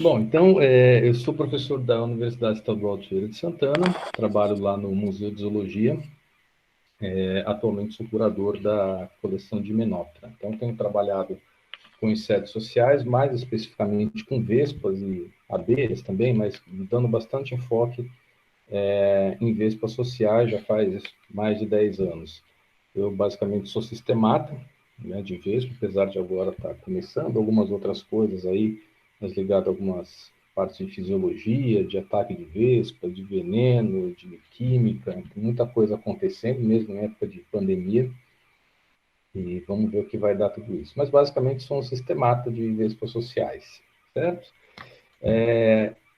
Bom, então, eu sou professor da Universidade Estadual de Feira de Santana, trabalho lá no Museu de Zoologia, atualmente sou curador da coleção de Menoptera. Então, tenho trabalhado com insetos sociais, mais especificamente com vespas e abelhas também, mas dando bastante enfoque em vespas sociais já faz mais de 10 anos. Eu basicamente sou sistemata, né, de vespa, apesar de agora estar começando algumas outras coisas aí, mas ligado a algumas partes de fisiologia, de ataque de vespa, de veneno, de química, tem muita coisa acontecendo, mesmo em época de pandemia, e vamos ver o que vai dar tudo isso. Mas basicamente sou um sistemata de vespas sociais, certo?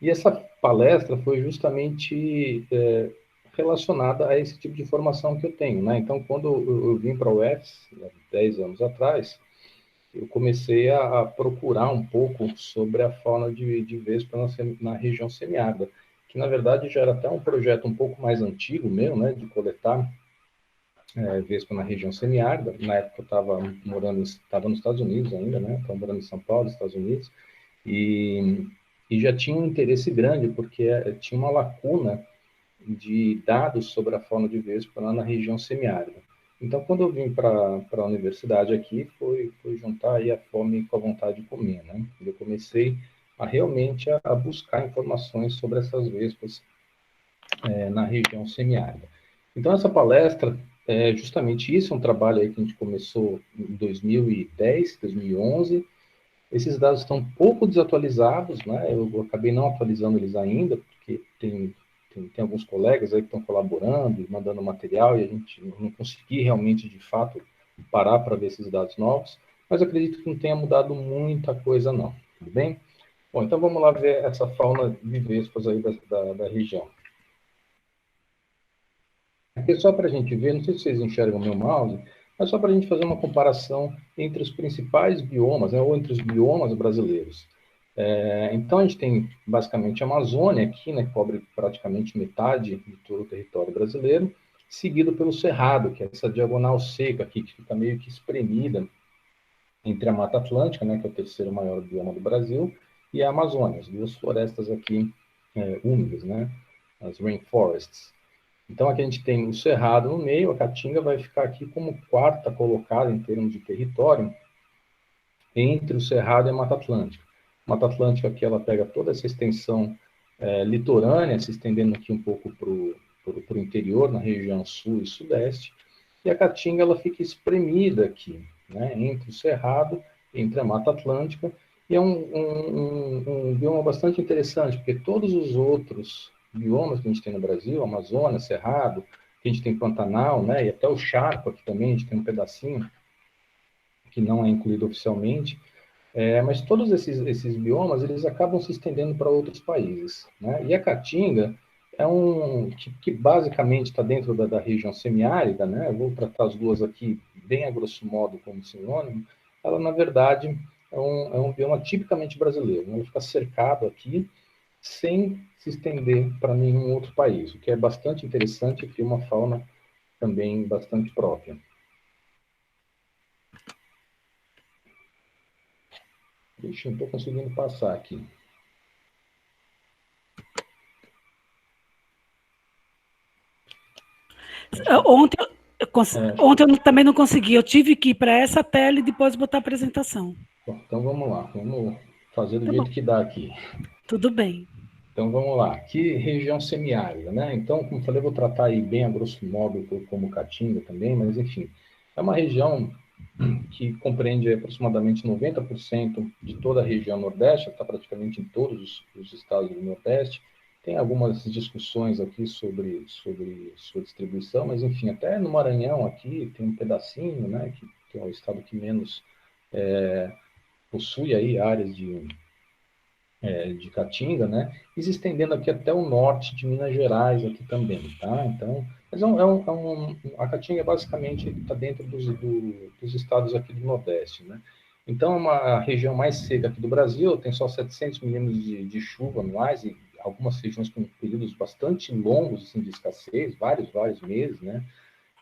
E essa palestra foi justamente relacionada a esse tipo de formação que eu tenho, né? Então, quando eu vim para a UFS, há 10 anos atrás, eu comecei a procurar um pouco sobre a fauna de vespa na região semiárida, que na verdade já era até um projeto um pouco mais antigo meu, né, de coletar vespa na região semiárida. Na época eu estava estava nos Estados Unidos ainda, né? Estava morando em São Paulo, Estados Unidos, e, e já tinha um interesse grande, porque tinha uma lacuna de dados sobre a fauna de vespa lá na região semiárida. Então, quando eu vim para a universidade aqui, foi juntar aí a fome com a vontade de comer, né? Eu comecei a realmente a buscar informações sobre essas vespas na região semiárida. Então, essa palestra é justamente isso, é um trabalho aí que a gente começou em 2010, 2011. Esses dados estão um pouco desatualizados, né? Eu acabei não atualizando eles ainda, porque tem alguns colegas aí que estão colaborando e mandando material, e a gente não conseguiu realmente, de fato, parar para ver esses dados novos, mas acredito que não tenha mudado muita coisa, não. Tudo bem? Bom, então vamos lá ver essa fauna de vespas aí da região. Aqui só para a gente ver, não sei se vocês enxergam o meu mouse, mas só para a gente fazer uma comparação entre os principais biomas, né, ou entre os biomas brasileiros. Então, a gente tem basicamente a Amazônia aqui, né, que cobre praticamente metade de todo o território brasileiro, seguido pelo Cerrado, que é essa diagonal seca aqui, que fica meio que espremida entre a Mata Atlântica, né, que é o terceiro maior bioma do Brasil, e a Amazônia, as duas florestas aqui úmidas, né, as rainforests. Então, aqui a gente tem o Cerrado no meio, a Caatinga vai ficar aqui como quarta colocada em termos de território, entre o Cerrado e a Mata Atlântica. A Mata Atlântica aqui ela pega toda essa extensão litorânea, se estendendo aqui um pouco para o interior, na região sul e sudeste, e a Caatinga ela fica espremida aqui, né, entre o Cerrado, entre a Mata Atlântica, e é um bioma bastante interessante, porque todos os outros biomas que a gente tem no Brasil, Amazônia, Cerrado, que a gente tem Pantanal, né, e até o Chaco aqui também, a gente tem um pedacinho, que não é incluído oficialmente, mas todos esses biomas eles acabam se estendendo para outros países, né? E a Caatinga é que basicamente está dentro da região semiárida, né? Eu vou tratar as duas aqui bem a grosso modo como sinônimo. Ela na verdade é um bioma tipicamente brasileiro, né? Ele fica cercado aqui sem se estender para nenhum outro país, o que é bastante interessante e cria uma fauna também bastante própria. Ixi, não estou conseguindo passar aqui. Acho que, Ontem, acho que ontem eu também não consegui. Eu tive que ir para essa tela e depois botar a apresentação. Bom, então vamos lá, vamos fazer do Tá bom, jeito que dá aqui. tudo bem. Então vamos lá, aqui região semiárida, né? Então, como falei, eu vou tratar aí bem a grosso modo como Caatinga também, mas enfim, é uma região que compreende aproximadamente 90% de toda a região Nordeste, está praticamente em todos os estados do Nordeste. Tem algumas discussões aqui sobre sua distribuição, mas enfim, até no Maranhão aqui tem um pedacinho, né, que é o estado que menos possui aí áreas de Caatinga, né? E se estendendo aqui até o norte de Minas Gerais aqui também, tá? Então, mas a Caatinga basicamente está dentro dos estados aqui do Nordeste, né? Então, é uma região mais seca aqui do Brasil, tem só 700 milímetros de chuva anuais e algumas regiões com períodos bastante longos assim, de escassez, vários meses, né?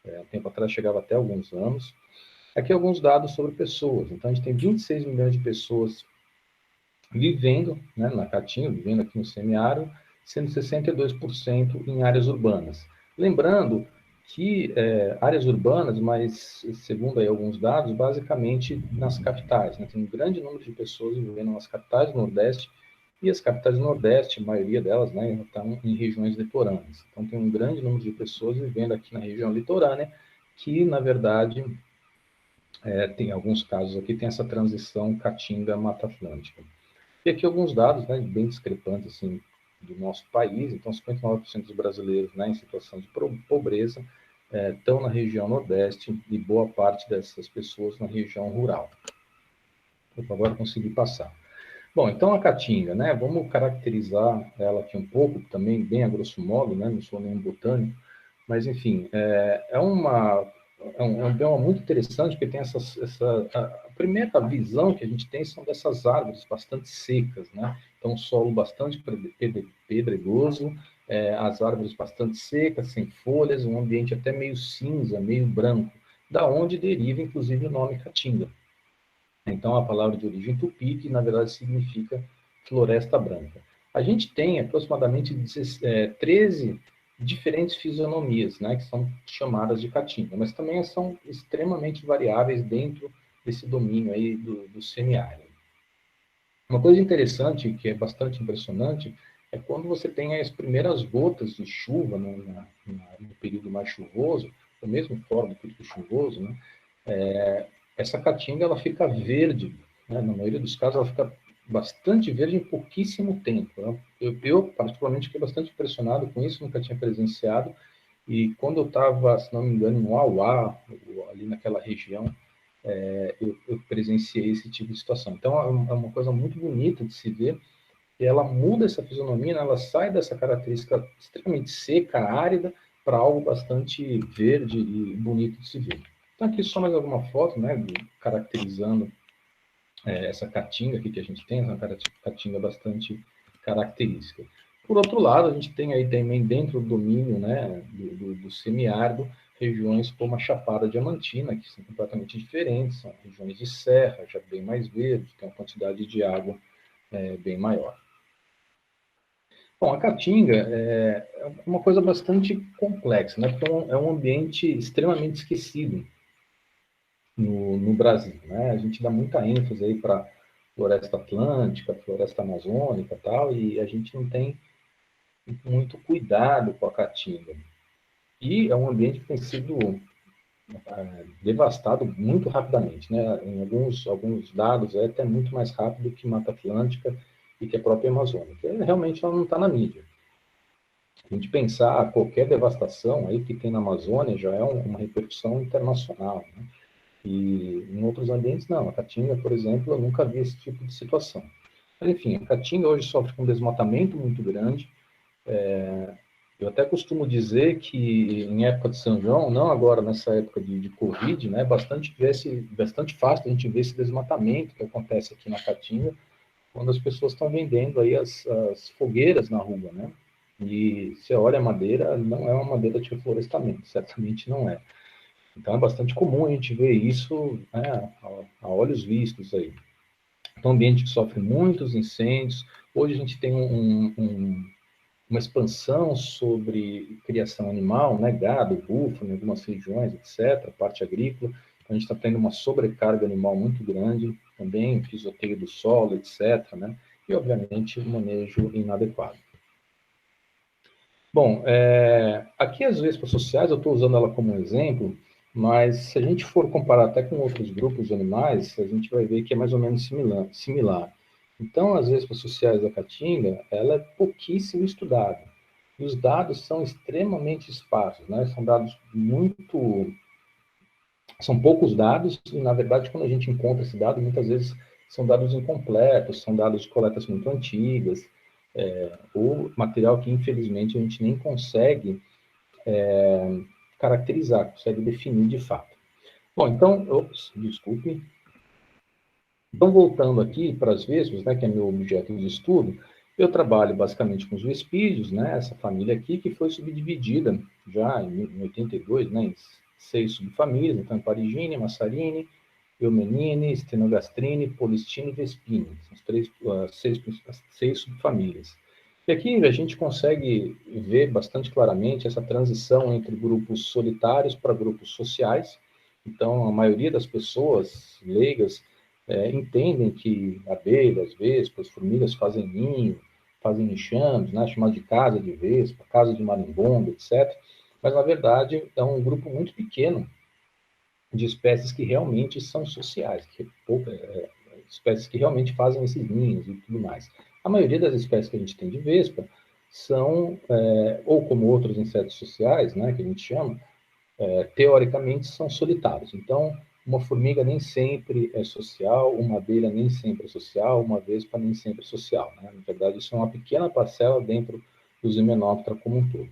Um tempo atrás chegava até alguns anos. Aqui alguns dados sobre pessoas. Então, a gente tem 26 milhões de pessoas vivendo, né, na Caatinga, vivendo aqui no semiárido, sendo 62% em áreas urbanas. Lembrando que áreas urbanas, mas segundo aí alguns dados, basicamente nas capitais, né, tem um grande número de pessoas vivendo nas capitais do Nordeste, e as capitais do Nordeste, a maioria delas, né, estão em regiões litorâneas. Então tem um grande número de pessoas vivendo aqui na região litorânea, que na verdade tem alguns casos aqui, tem essa transição Caatinga-Mata Atlântica. E aqui alguns dados, né, bem discrepantes assim, do nosso país. Então, 59% dos brasileiros, né, em situação de pobreza estão na região Nordeste e boa parte dessas pessoas na região rural. Vou agora conseguir passar. Bom, então a Caatinga, né, vamos caracterizar ela aqui um pouco, também bem a grosso modo, né, não sou nenhum botânico, mas enfim, é um bioma muito interessante, porque tem a primeira visão que a gente tem são dessas árvores bastante secas, né? Então, um solo bastante pedregoso, as árvores bastante secas, sem folhas, um ambiente até meio cinza, meio branco, da onde deriva, inclusive, o nome Caatinga. Então, a palavra de origem tupi, que na verdade significa floresta branca. A gente tem aproximadamente 13 diferentes fisionomias, né, que são chamadas de caatinga, mas também são extremamente variáveis dentro desse domínio aí do semiárido. Uma coisa interessante, que é bastante impressionante, é quando você tem as primeiras gotas de chuva no período mais chuvoso, ou mesmo fora do período chuvoso, né, essa caatinga ela fica verde, né? Na maioria dos casos ela fica bastante verde em pouquíssimo tempo. Né? Eu particularmente fiquei bastante impressionado com isso, nunca tinha presenciado, e quando eu estava, se não me engano, no Auá, ali naquela região, eu presenciei esse tipo de situação. Então é uma coisa muito bonita de se ver, e ela muda essa fisionomia, né? Ela sai dessa característica extremamente seca, árida, para algo bastante verde e bonito de se ver. Então, aqui só mais alguma foto, né, caracterizando essa caatinga aqui que a gente tem, essa caatinga bastante característica. Por outro lado, a gente tem aí também dentro do domínio, né, do semiárido, regiões como a Chapada Diamantina, que são completamente diferentes, são regiões de serra, já bem mais verdes, tem uma quantidade de água bem maior. Bom, a Caatinga é uma coisa bastante complexa, né? Porque é um ambiente extremamente esquecido no Brasil, né? A gente dá muita ênfase aí para floresta atlântica, floresta amazônica e tal, e a gente não tem muito cuidado com a Caatinga. E é um ambiente que tem sido devastado muito rapidamente, né? Em alguns dados é até muito mais rápido que Mata Atlântica e que a própria Amazônia. Realmente ela não está na mídia. A gente pensar qualquer devastação aí que tem na Amazônia já é uma repercussão internacional, né? E em outros ambientes não. A Caatinga, por exemplo, eu nunca vi esse tipo de situação. Mas enfim, a Caatinga hoje sofre com um desmatamento muito grande. Eu até costumo dizer que em época de São João, não agora nessa época de Covid, né, bastante fácil a gente ver esse desmatamento que acontece aqui na Caatinga, quando as pessoas estão vendendo aí as fogueiras na rua, né? E você olha a madeira, não é uma madeira de reflorestamento, certamente não é. Então é bastante comum a gente ver isso, né, a olhos vistos aí. Então, um ambiente que sofre muitos incêndios. Hoje a gente tem uma expansão sobre criação animal, né, gado, búfalo, em algumas regiões, etc., parte agrícola. Então, a gente está tendo uma sobrecarga animal muito grande, também pisoteio do solo, etc., né, e, obviamente, manejo inadequado. Bom, aqui as vespas sociais, eu estou usando ela como um exemplo, mas se a gente for comparar até com outros grupos de animais, a gente vai ver que é mais ou menos similar. Então, as vespas sociais da Caatinga, ela é pouquíssimo estudada. E os dados são extremamente esparsos, né? São poucos dados, e na verdade, quando a gente encontra esse dado, muitas vezes são dados incompletos, são dados de coletas muito antigas, ou material que, infelizmente, a gente nem consegue caracterizar, consegue definir de fato. Bom, então, desculpe. Então, voltando aqui para as vespas, né, que é meu objeto de estudo, eu trabalho basicamente com os vespídeos, né, essa família aqui, que foi subdividida já em 82, né, em 6 subfamílias, então Parigine, Massarine, eumenine, stenogastrine, polistine e vespine. São as seis subfamílias. E aqui a gente consegue ver bastante claramente essa transição entre grupos solitários para grupos sociais. Então, a maioria das pessoas leigas entendem que abelhas, vespas, formigas fazem ninho, fazem enxames, né, chamado de casa de vespa, casa de marimbondo, etc. Mas, na verdade, é um grupo muito pequeno de espécies que realmente são sociais, espécies que realmente fazem esses ninhos e tudo mais. A maioria das espécies que a gente tem de vespa são, ou como outros insetos sociais, né, que a gente chama, teoricamente são solitários. Então, uma formiga nem sempre é social, uma abelha nem sempre é social, uma vespa nem sempre é social. Né? Na verdade, isso é uma pequena parcela dentro dos Hymenoptera como um todo.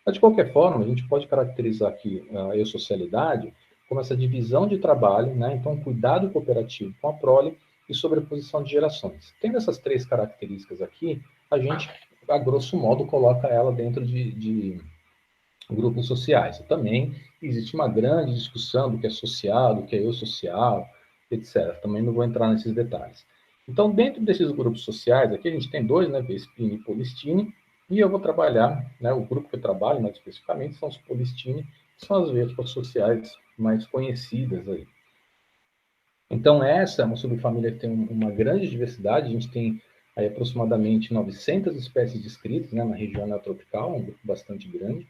Mas, de qualquer forma, a gente pode caracterizar aqui a eusocialidade como essa divisão de trabalho, né? Então, cuidado cooperativo com a prole e sobreposição de gerações. Tendo essas três características aqui, a gente, a grosso modo, coloca ela dentro de grupos sociais. E também existe uma grande discussão do que é social, do que é eusocial, etc. Também não vou entrar nesses detalhes. Então, dentro desses grupos sociais, aqui a gente tem dois, né, Vespine e Polistine, e eu vou trabalhar, né, o grupo que eu trabalho mais especificamente são os Polistine, que são as vespas sociais mais conhecidas aí. Então, essa é uma subfamília que tem uma grande diversidade, a gente tem aí aproximadamente 900 espécies descritas, né, na região neotropical, um grupo bastante grande.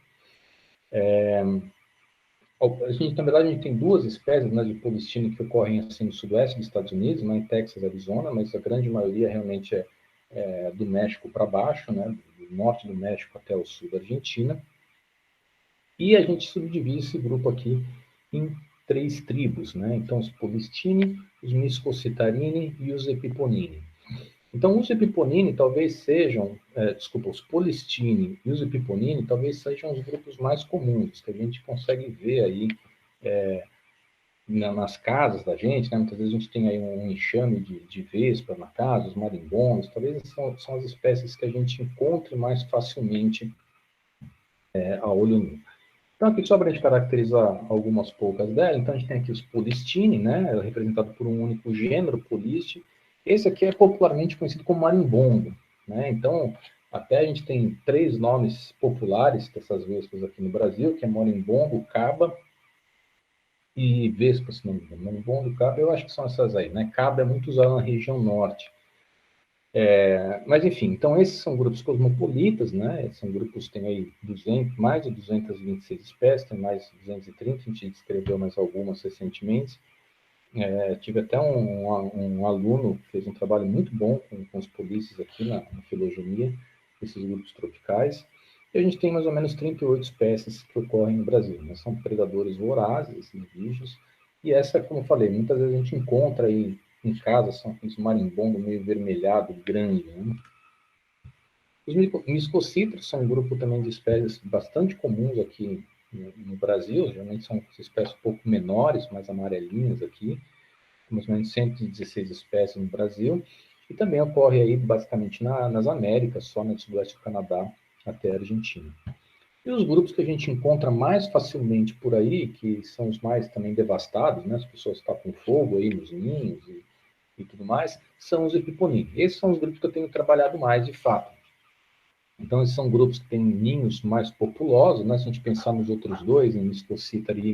Na verdade, a gente tem duas espécies, né, de polistine que ocorrem assim, no sudoeste dos Estados Unidos, né, em Texas, Arizona, mas a grande maioria realmente é do México para baixo, né, do norte do México até o sul da Argentina. E a gente subdivide esse grupo aqui em três tribos, né? Então, os polistine, os miscocitarini e os epiponini. Então, os epiponini talvez sejam, os polistine e os epiponini talvez sejam os grupos mais comuns, que a gente consegue ver aí nas casas da gente, né? Muitas vezes a gente tem aí um enxame de vespa na casa, os marimbondos, talvez são as espécies que a gente encontre mais facilmente a olho nu. Então, aqui só para a gente caracterizar algumas poucas delas, então a gente tem aqui os polistine, né, representado por um único gênero, poliste. Esse aqui é popularmente conhecido como marimbondo, né? Então, até a gente tem três nomes populares dessas vespas aqui no Brasil, que é marimbondo, caba e vespa, se não me engano. Marimbondo, caba, eu acho que são essas aí, né? Caba é muito usado na região norte. Mas, enfim, então esses são grupos cosmopolitas, né? São grupos que têm aí mais de 226 espécies, tem mais de 230, a gente descreveu mais algumas recentemente. Tive até um aluno que fez um trabalho muito bom com os polícias aqui na filogenia, esses grupos tropicais. E a gente tem mais ou menos 38 espécies que ocorrem no Brasil, né? São predadores vorazes, esses bichos. E essa, como eu falei, muitas vezes a gente encontra aí em casa, são aqueles marimbondos meio vermelhado, grande, né? Os miscocíteros são um grupo também de espécies bastante comuns aqui no Brasil, geralmente são espécies um pouco menores, mais amarelinhas aqui, mais ou menos 116 espécies no Brasil, e também ocorre aí basicamente nas Américas, só no sudoeste do Canadá até a Argentina. E os grupos que a gente encontra mais facilmente por aí, que são os mais também devastados, né? As pessoas tacam fogo aí nos ninhos e tudo mais, são os epiponini. Esses são os grupos que eu tenho trabalhado mais, de fato. Então, esses são grupos que têm ninhos mais populosos, né? Se a gente pensar nos outros dois, em Miscocítaros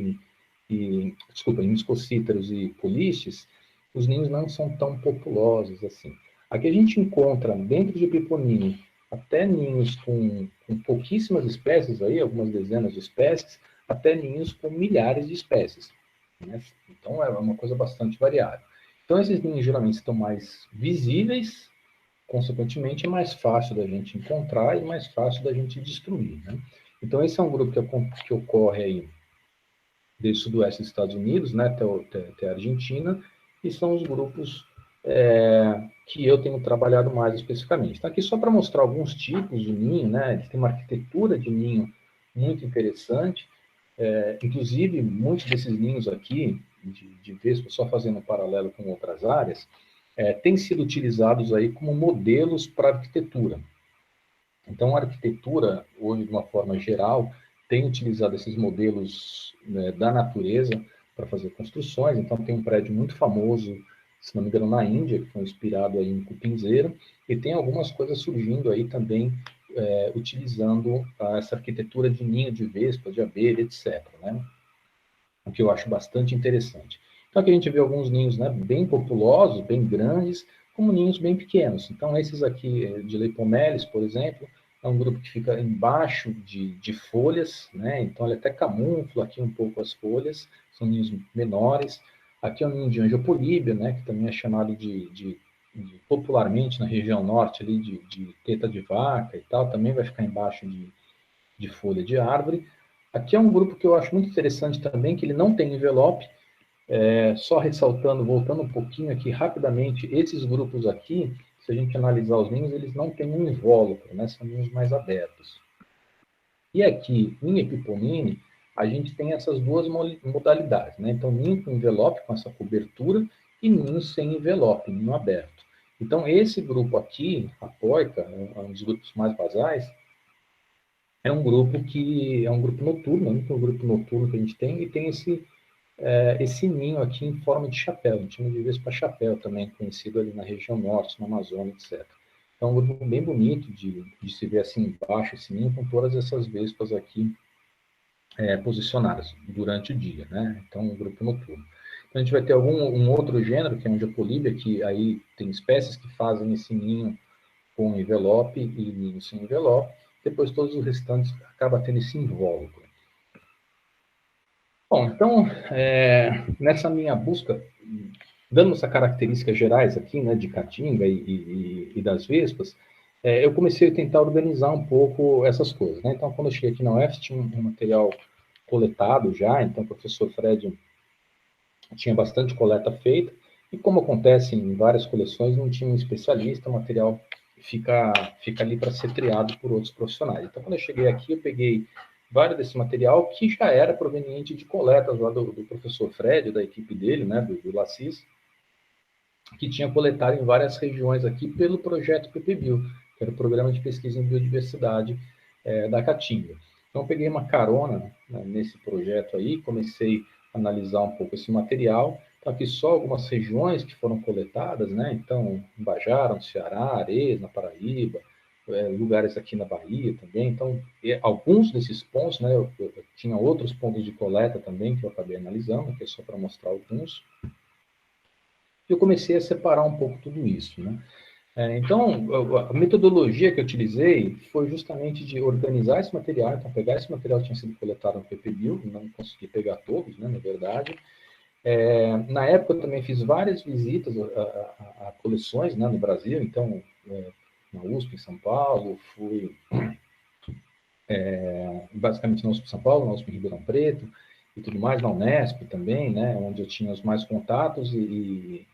e Polísteres, os ninhos não são tão populosos assim. Aqui a gente encontra, dentro de Epiponine, até ninhos com pouquíssimas espécies, aí, algumas dezenas de espécies, até ninhos com milhares de espécies. Né? Então, é uma coisa bastante variada. Então, esses ninhos geralmente estão mais visíveis, consequentemente, é mais fácil da gente encontrar e mais fácil da gente destruir. Né? Então, esse é um grupo que ocorre aí desde o sudoeste dos Estados Unidos, né, até a Argentina, e são os grupos que eu tenho trabalhado mais especificamente. Então, aqui só para mostrar alguns tipos de ninho, né, eles têm uma arquitetura de ninho muito interessante, inclusive, muitos desses ninhos aqui, de vespa, só fazendo um paralelo com outras áreas, têm sido utilizados aí como modelos para arquitetura. Então, a arquitetura, hoje, de uma forma geral, tem utilizado esses modelos, né, da natureza fazer construções. Então tem um prédio muito famoso, se não me engano, na Índia, que foi inspirado aí em cupinzeiro, e tem algumas coisas surgindo aí também, utilizando essa arquitetura de ninho de vespa, de abelha, etc., né? O que eu acho bastante interessante. Então aqui a gente vê alguns ninhos, né, bem populosos, bem grandes, como ninhos bem pequenos. Então esses aqui de Leipomelis, por exemplo, é um grupo que fica embaixo de folhas, né? Então ele até camufla aqui um pouco as folhas, são ninhos menores. Aqui é um ninho de Angiopolíbia, né, que também é chamado popularmente na região norte ali de teta de vaca e tal, também vai ficar embaixo de folha de árvore. Aqui é um grupo que eu acho muito interessante também, que ele não tem envelope, só ressaltando, voltando um pouquinho aqui rapidamente, esses grupos aqui, se a gente analisar os ninhos, eles não têm um invólucro, né? São ninhos mais abertos. E aqui, em Epiponine, a gente tem essas duas modalidades, né? Então, ninho com envelope, com essa cobertura, e ninho sem envelope, ninho aberto. Então, esse grupo aqui, a porca, é um dos grupos mais basais, é um grupo que é um grupo noturno, é o único grupo noturno que a gente tem, e tem esse ninho aqui em forma de chapéu, a gente chama de vespa chapéu também, conhecido ali na região norte, no Amazonas, etc. Então, é um grupo bem bonito de se ver assim embaixo, esse ninho, com todas essas vespas aqui posicionadas durante o dia, né? Então, um grupo noturno. Então, a gente vai ter um outro gênero, que é a Angiopolíbia, que aí tem espécies que fazem esse ninho com envelope e ninho sem envelope, depois todos os restantes acabam tendo esse invólucro. Bom, então, nessa minha busca, dando essas características gerais aqui, né, de Caatinga e das vespas, eu comecei a tentar organizar um pouco essas coisas, né? Então, quando eu cheguei aqui na UF, tinha um material coletado já, então o professor Fred tinha bastante coleta feita, e como acontece em várias coleções, não tinha um especialista, o material fica ali para ser triado por outros profissionais. Então, quando eu cheguei aqui, eu peguei vários desse material que já era proveniente de coletas lá do professor Fred, da equipe dele, né, do LACIS, que tinha coletado em várias regiões aqui pelo projeto PPBio, que era o Programa de Pesquisa em Biodiversidade da Caatinga. Então, eu peguei uma carona, né, nesse projeto aí, comecei a analisar um pouco esse material. Então, aqui só algumas regiões que foram coletadas, né? Então, Embajara, no Ceará, Ares, na Paraíba, lugares aqui na Bahia também. Então, alguns desses pontos, né? Eu tinha outros pontos de coleta também que eu acabei analisando, que é só para mostrar alguns. E eu comecei a separar um pouco tudo isso, né? Então, a metodologia que eu utilizei foi justamente de organizar esse material, então pegar esse material que tinha sido coletado no PPBio, não consegui pegar todos, né, na verdade. Na época eu também fiz várias visitas a coleções, né, no Brasil, então na USP em São Paulo, fui basicamente na USP em São Paulo, na USP em Ribeirão Preto, e tudo mais, na Unesp também, né, onde eu tinha os mais contatos e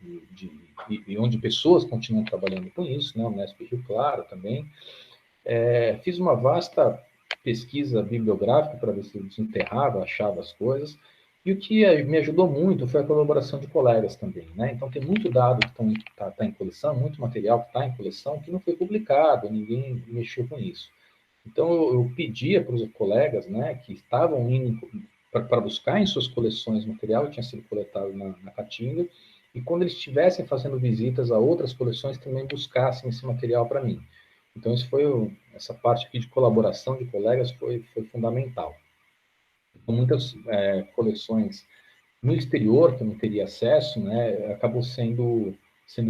onde pessoas continuam trabalhando com isso, né, Unesp Rio Claro também. Fiz uma vasta pesquisa bibliográfica para ver se eu desenterrava, achava as coisas, e o que me ajudou muito foi a colaboração de colegas também, né? Então tem muito dado que está em coleção, muito material que está em coleção que não foi publicado, ninguém mexeu com isso. Então eu pedia para os colegas, né, que estavam indo para buscar em suas coleções material que tinha sido coletado na Caatinga, e quando eles estivessem fazendo visitas a outras coleções, também buscassem esse material para mim. Então, essa parte aqui de colaboração de colegas foi fundamental. Com muitas coleções no exterior, que eu não teria acesso, né, acabou sendo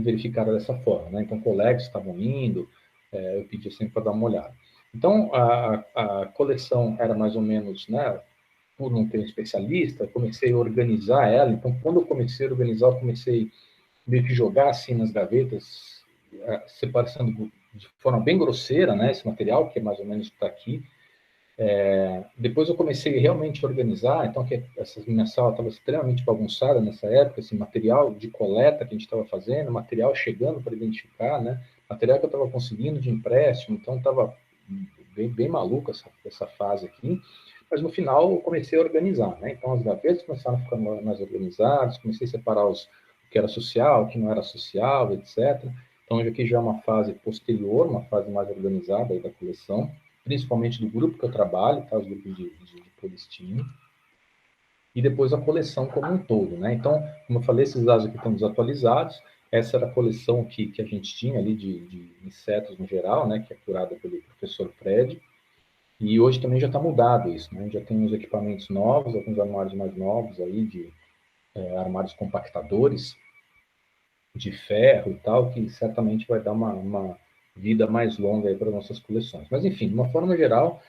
verificada dessa forma, né? Então, colegas estavam indo, eu pedia sempre para dar uma olhada. Então, a coleção era mais ou menos, né, por não ter um especialista, comecei a organizar ela. Então, quando eu comecei a organizar, eu comecei meio que jogar assim nas gavetas, separando de forma bem grosseira, né, esse material, que é mais ou menos o que está aqui. Depois eu comecei realmente a organizar, então que minha sala estava extremamente bagunçada nessa época, esse material de coleta que a gente estava fazendo, material chegando para identificar, né, material que eu estava conseguindo de empréstimo, então estava bem maluco essa fase aqui, mas no final eu comecei a organizar, né, então as gavetas começaram a ficar mais organizadas, comecei a separar o que era social, o que não era social, etc. Então, aqui já é uma fase posterior, uma fase mais organizada aí da coleção, principalmente do grupo que eu trabalho, tá? Os grupos de Polistinho. e depois a coleção como um todo, né? Então, como eu falei, esses dados aqui estão desatualizados. Essa era a coleção que a gente tinha ali de insetos no geral, né? Que é curada pelo professor Fred. E hoje também já está mudado isso, né? Já tem uns equipamentos novos, alguns armários mais novos aí, de armários compactadores de ferro e tal, que certamente vai dar uma vida mais longa aí para nossas coleções. Mas, enfim, de uma forma geral,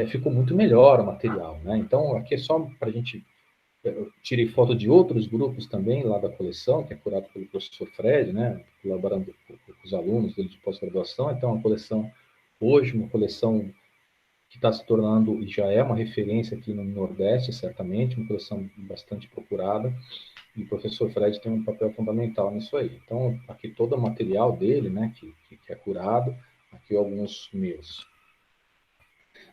ficou muito melhor o material, né? Então, aqui é só para a gente... Eu tirei foto de outros grupos também lá da coleção, que é curado pelo professor Fred, né? Colaborando com os alunos dele de pós-graduação. Então, a coleção, hoje, uma coleção que está se tornando, e já é uma referência aqui no Nordeste, certamente, uma coleção bastante procurada, e o professor Fred tem um papel fundamental nisso aí. Então, aqui todo o material dele, né, que é curado, aqui alguns meus.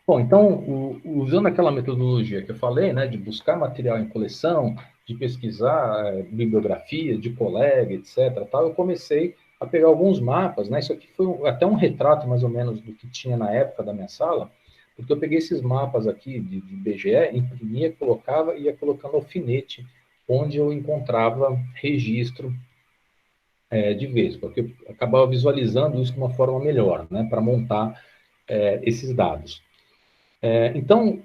Bom, então, usando aquela metodologia que eu falei, né, de buscar material em coleção, de pesquisar bibliografia de colega, etc., tal, eu comecei a pegar alguns mapas, né, isso aqui foi até um retrato, mais ou menos, do que tinha na época da minha sala, porque eu peguei esses mapas aqui de IBGE, imprimia, colocava e ia colocando alfinete onde eu encontrava registro de vez, porque eu acabava visualizando isso de uma forma melhor, né, para montar esses dados. Então,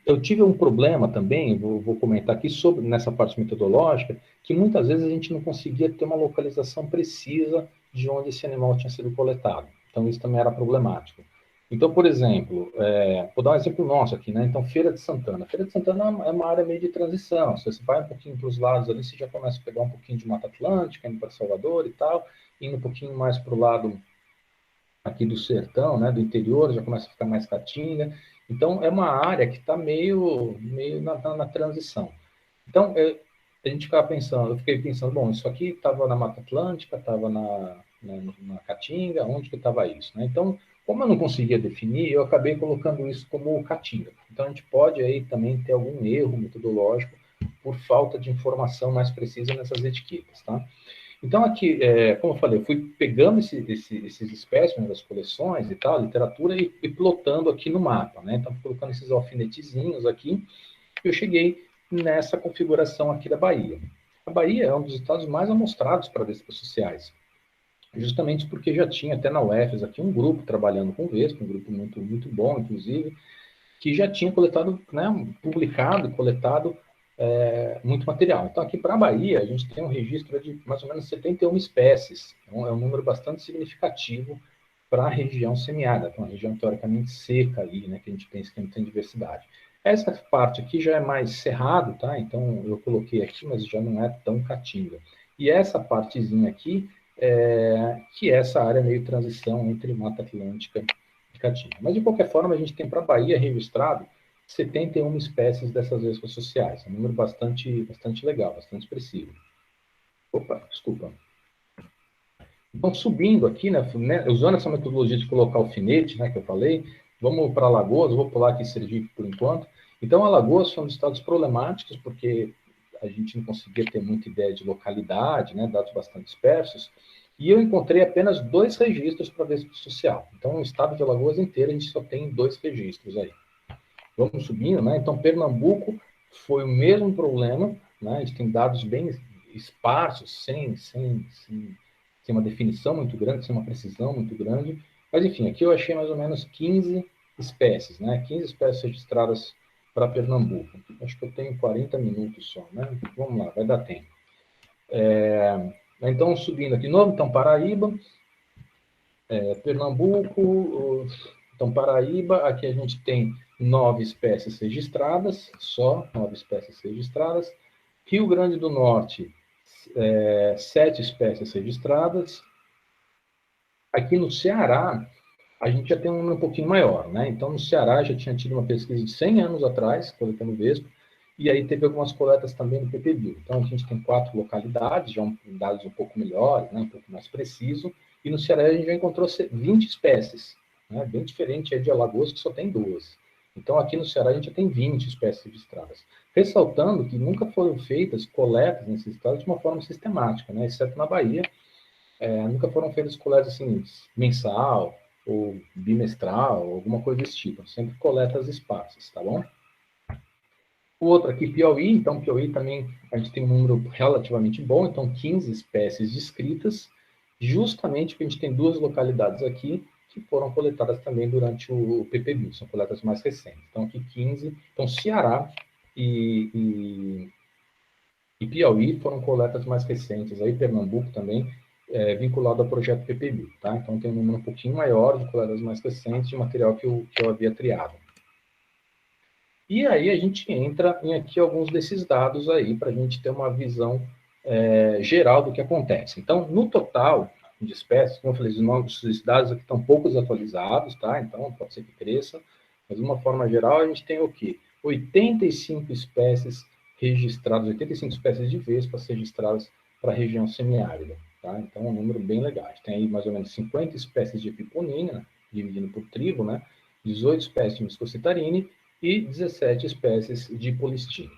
eu tive um problema também, vou comentar aqui sobre nessa parte metodológica, que muitas vezes a gente não conseguia ter uma localização precisa de onde esse animal tinha sido coletado. Então, isso também era problemático. Então, por exemplo, vou dar um exemplo nosso aqui, né? Então, Feira de Santana. Feira de Santana é uma área meio de transição. Se você vai um pouquinho para os lados ali, você já começa a pegar um pouquinho de Mata Atlântica, indo para Salvador e tal, indo um pouquinho mais para o lado aqui do sertão, né, do interior, já começa a ficar mais caatinga. Então, é uma área que está meio na transição. Então, a gente ficava pensando, eu fiquei pensando, bom, isso aqui estava na Mata Atlântica, estava na Caatinga, onde que estava isso? Né? Então, como eu não conseguia definir, eu acabei colocando isso como Caatinga. Então, a gente pode aí também ter algum erro metodológico por falta de informação mais precisa nessas etiquetas, tá? Então, aqui, como eu falei, eu fui pegando esses espécimes das coleções e tal, literatura, e plotando aqui no mapa, né? Então, colocando esses alfinetezinhos aqui, eu cheguei nessa configuração aqui da Bahia. A Bahia é um dos estados mais amostrados para vespas sociais, justamente porque já tinha até na UFES aqui um grupo trabalhando com vespa, um grupo muito, muito bom, inclusive, que já tinha coletado, né, publicado e coletado muito material. Então, aqui para a Bahia, a gente tem um registro de mais ou menos 71 espécies. Então, é um número bastante significativo para a região semiárida, uma região teoricamente seca ali, né, que a gente pensa que não tem diversidade. Essa parte aqui já é mais cerrado, tá? Então, eu coloquei aqui, mas já não é tão caatinga. E essa partezinha aqui, que é essa área meio transição entre Mata Atlântica e Caatinga. Mas, de qualquer forma, a gente tem para a Bahia registrado 71 espécies dessas vespas sociais. É um número bastante legal, bastante expressivo. Opa, desculpa. Então, subindo aqui, né, usando essa metodologia de colocar alfinete, né, que eu falei, vamos para Alagoas, vou pular aqui Sergipe por enquanto. Então, Alagoas foi um dos estados problemáticos, porque a gente não conseguia ter muita ideia de localidade, né, dados bastante dispersos, e eu encontrei apenas 2 registros para vespa social. Então, no estado de Alagoas inteiro, a gente só tem 2 registros aí. Vamos subindo, né? Então, Pernambuco foi o mesmo problema, né? A gente tem dados bem esparsos, sem uma definição muito grande, sem uma precisão muito grande. Mas, enfim, aqui eu achei mais ou menos 15 espécies, né? 15 espécies registradas para Pernambuco. Acho que eu tenho 40 minutos só, né? Vamos lá, vai dar tempo. Então, subindo aqui de novo, então, Paraíba, Pernambuco, então, Paraíba, aqui a gente tem 9 espécies registradas, só 9 espécies registradas. Rio Grande do Norte, 7 espécies registradas. Aqui no Ceará, a gente já tem um número um pouquinho maior, né? Então, no Ceará já tinha tido uma pesquisa de 100 anos atrás, coletando vespa, e aí teve algumas coletas também no PPBio. Então, a gente tem 4 localidades, já dados um pouco melhores, né? Um pouco mais preciso, e no Ceará a gente já encontrou 20 espécies, né? Bem diferente de Alagoas, que só tem 2. Então, aqui no Ceará a gente já tem 20 espécies registradas. Ressaltando que nunca foram feitas coletas nesses estados de uma forma sistemática, né? Exceto na Bahia, nunca foram feitas coletas assim, mensal, ou bimestral, alguma coisa desse tipo. Sempre coletas esparsas, tá bom? O outro aqui, Piauí. Então, Piauí também a gente tem um número relativamente bom, então 15 espécies descritas, justamente porque a gente tem duas localidades aqui que foram coletadas também durante o PPBio, são coletas mais recentes. Então, aqui 15. Então, Ceará e Piauí foram coletas mais recentes. Aí, Pernambuco também, vinculado ao projeto PPBio, tá? Então, tem um número um pouquinho maior de coletas mais recentes de material que eu havia triado. E aí a gente entra em aqui alguns desses dados aí para a gente ter uma visão geral do que acontece. Então, no total de espécies, como eu falei, os dados aqui estão poucos atualizados, tá? Então, pode ser que cresça, mas de uma forma geral a gente tem o quê? 85 espécies registradas, 85 espécies de vespas registradas para a região semiárida, tá? Então, é um número bem legal. A gente tem aí mais ou menos 50 espécies de Epiponina, dividindo por tribo, né? 18 espécies de Miscocetarine e 17 espécies de polistine.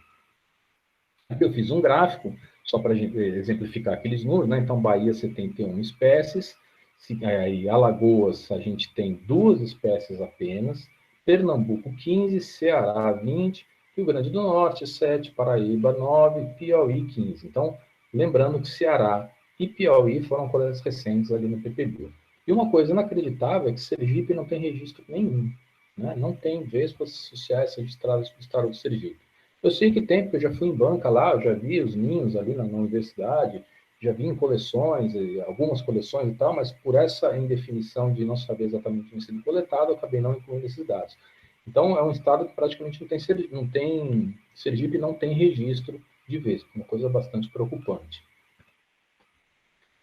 Aqui eu fiz um gráfico, só para exemplificar aqueles números, né? Então, Bahia, 71 espécies, aí, Alagoas, a gente tem 2 espécies apenas, Pernambuco, 15, Ceará, 20, Rio Grande do Norte, 7, Paraíba, 9, Piauí, 15. Então, lembrando que Ceará e Piauí foram coletas recentes ali no PPBio. E uma coisa inacreditável é que Sergipe não tem registro nenhum. Né? Não tem vespas sociais registradas no estado de Sergipe. Eu sei que tem, porque eu já fui em banca lá, eu já vi os ninhos ali na universidade, já vi em coleções, algumas coleções e tal, mas por essa indefinição de não saber exatamente o que tem sido coletado, eu acabei não incluindo esses dados. Então, é um estado que praticamente Sergipe não tem registro de vespa, uma coisa bastante preocupante.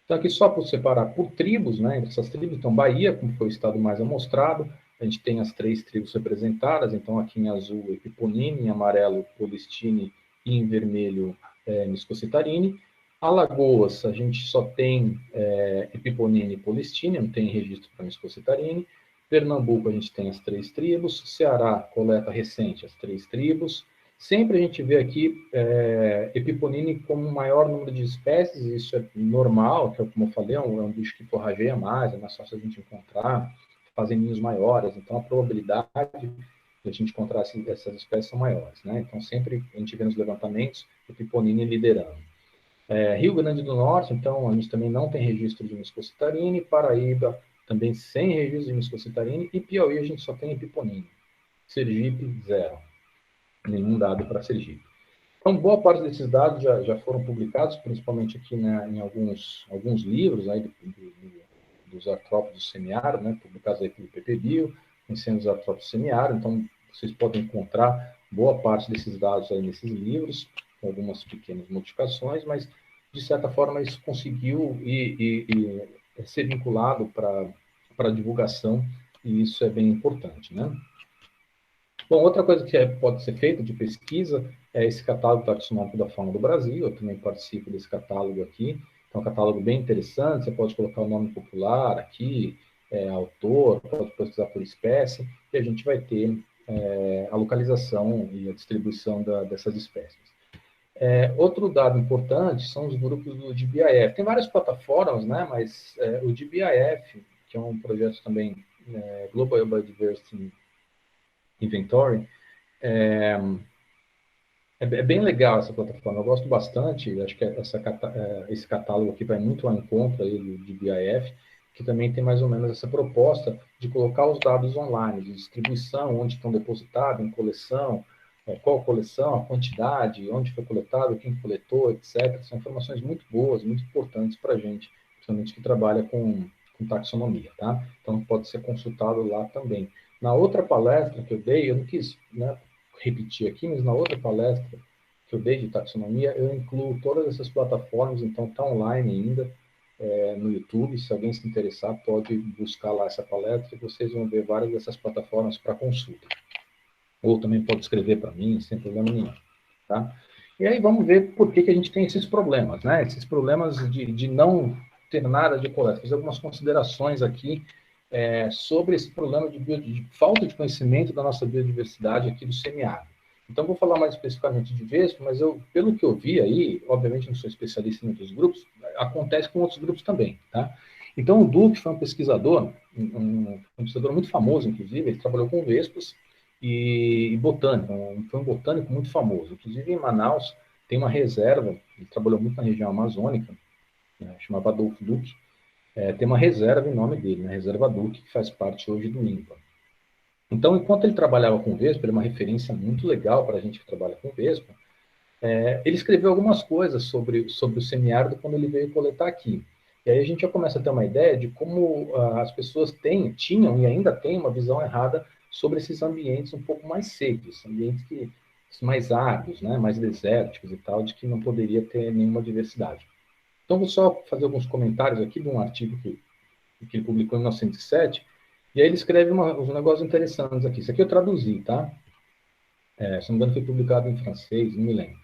Então, aqui só para separar por tribos, né? Essas tribos, então, Bahia, como foi o estado mais amostrado, a gente tem as 3 tribos representadas, então aqui em azul, Epiponine, em amarelo, Polistine e em vermelho, Miscocetarine. Alagoas, a gente só tem Epiponine e Polistine, não tem registro para Miscocetarine. Pernambuco, a gente tem as 3 tribos. Ceará, coleta recente, as 3 tribos. Sempre a gente vê aqui Epiponine como o maior número de espécies, isso é normal, que como eu falei, é um bicho que forrageia mais, é mais fácil a gente encontrar, fazem ninhos maiores, então a probabilidade de a gente encontrar essas espécies são maiores, né? Então sempre a gente vê nos levantamentos o Epiponine liderando. Rio Grande do Norte, então a gente também não tem registro de Miscocetarine, Paraíba também sem registro de Miscocetarine, e Piauí a gente só tem Epiponine. Sergipe, zero. Nenhum dado para Sergipe. Então, boa parte desses dados já foram publicados, principalmente aqui, né, em alguns livros aí dos artrópodes semiáridos, né, publicados aí pelo PPBio, conhecendo os artrópodes semiáridos. Então, vocês podem encontrar boa parte desses dados aí nesses livros, com algumas pequenas modificações, mas, de certa forma, isso conseguiu ser vinculado para a divulgação, e isso é bem importante, né? Bom, outra coisa que pode ser feita de pesquisa é esse catálogo taxonômico da fauna do Brasil. Eu também participo desse catálogo aqui. É um catálogo bem interessante. Você pode colocar o nome popular aqui, autor, pode pesquisar por espécie, e a gente vai ter a localização e a distribuição dessas espécies. Outro dado importante são os grupos do GBIF. Tem várias plataformas, né? Mas o GBIF, que é um projeto também Global Biodiversity Inventory, é bem legal essa plataforma, eu gosto bastante, acho que esse catálogo aqui vai muito ao encontro aí do BIF, que também tem mais ou menos essa proposta de colocar os dados online, de distribuição, onde estão depositados, em coleção, qual coleção, a quantidade, onde foi coletado, quem coletou, etc. São informações muito boas, muito importantes para a gente, principalmente que trabalha com taxonomia, tá? Então pode ser consultado lá também. Na outra palestra que eu dei, eu não quis, né, repetir aqui, mas na outra palestra que eu dei de taxonomia, eu incluo todas essas plataformas, então está online ainda no YouTube. Se alguém se interessar, pode buscar lá essa palestra e vocês vão ver várias dessas plataformas para consulta. Ou também pode escrever para mim, sem problema nenhum. Tá? E aí vamos ver por que a gente tem esses problemas, né? Esses problemas de não ter nada de coleta. Fiz algumas considerações aqui sobre esse problema de falta de conhecimento da nossa biodiversidade aqui do semiárido. Então, vou falar mais especificamente de vespa, mas pelo que eu vi aí, obviamente não sou especialista em outros grupos, acontece com outros grupos também, tá? Então, o Duque foi um pesquisador muito famoso, inclusive, ele trabalhou com vespas, e botânico, foi um botânico muito famoso. Inclusive, em Manaus, tem uma reserva, ele trabalhou muito na região amazônica, né, chamava Adolfo Duque, tem uma reserva em nome dele, né, Reserva Duque, que faz parte hoje do INPA. Então, enquanto ele trabalhava com Vespa, ele é uma referência muito legal para a gente que trabalha com Vespa, ele escreveu algumas coisas sobre o semiárido quando ele veio coletar aqui. E aí a gente já começa a ter uma ideia de como as pessoas tinham e ainda têm uma visão errada sobre esses ambientes um pouco mais secos, ambientes mais áridos, né, mais desérticos e tal, de que não poderia ter nenhuma diversidade. Então, vou só fazer alguns comentários aqui de um artigo que ele publicou em 1907, e aí ele escreve uns negócios interessantes aqui. Isso aqui eu traduzi, tá? Se não me engano, foi publicado em francês, não me lembro.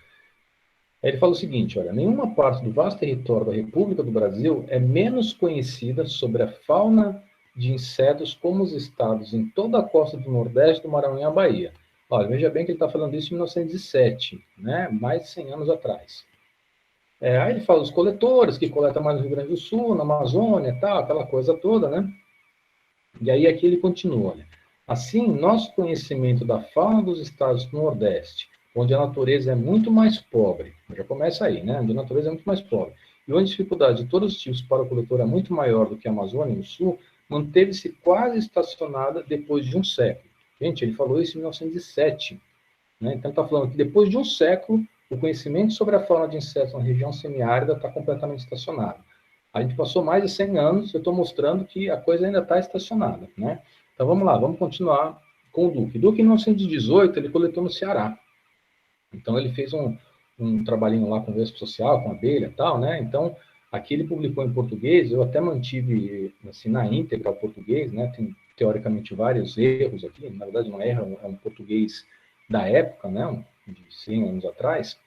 Ele fala o seguinte, olha, nenhuma parte do vasto território da República do Brasil é menos conhecida sobre a fauna de insetos como os estados em toda a costa do Nordeste, do Maranhão e a Bahia. Olha, veja bem que ele está falando isso em 1907, né? Mais de 100 anos atrás. Aí ele fala dos coletores, que coletam mais no Rio Grande do Sul, na Amazônia, tal, aquela coisa toda, né? E aí aqui ele continua, olha. Assim, nosso conhecimento da fauna dos estados do Nordeste, onde a natureza é muito mais pobre, já começa aí, né? Onde a natureza é muito mais pobre, e onde a dificuldade de todos os tipos para o coletor é muito maior do que a Amazônia no Sul, manteve-se quase estacionada depois de um século. Gente, ele falou isso em 1907, né? Então está falando que depois de um século, o conhecimento sobre a fauna de insetos na região semiárida está completamente estacionado. A gente passou mais de 100 anos, eu estou mostrando que a coisa ainda está estacionada, né? Então vamos lá, vamos continuar com o Duque. Duque, em 1918, ele coletou no Ceará. Então ele fez um trabalhinho lá com o Vespa Social, com abelha e tal, né? Então aqui ele publicou em português, eu até mantive assim, na íntegra o português, né? Tem teoricamente vários erros aqui, na verdade não é erro, é um português da época, né? De 100 anos atrás.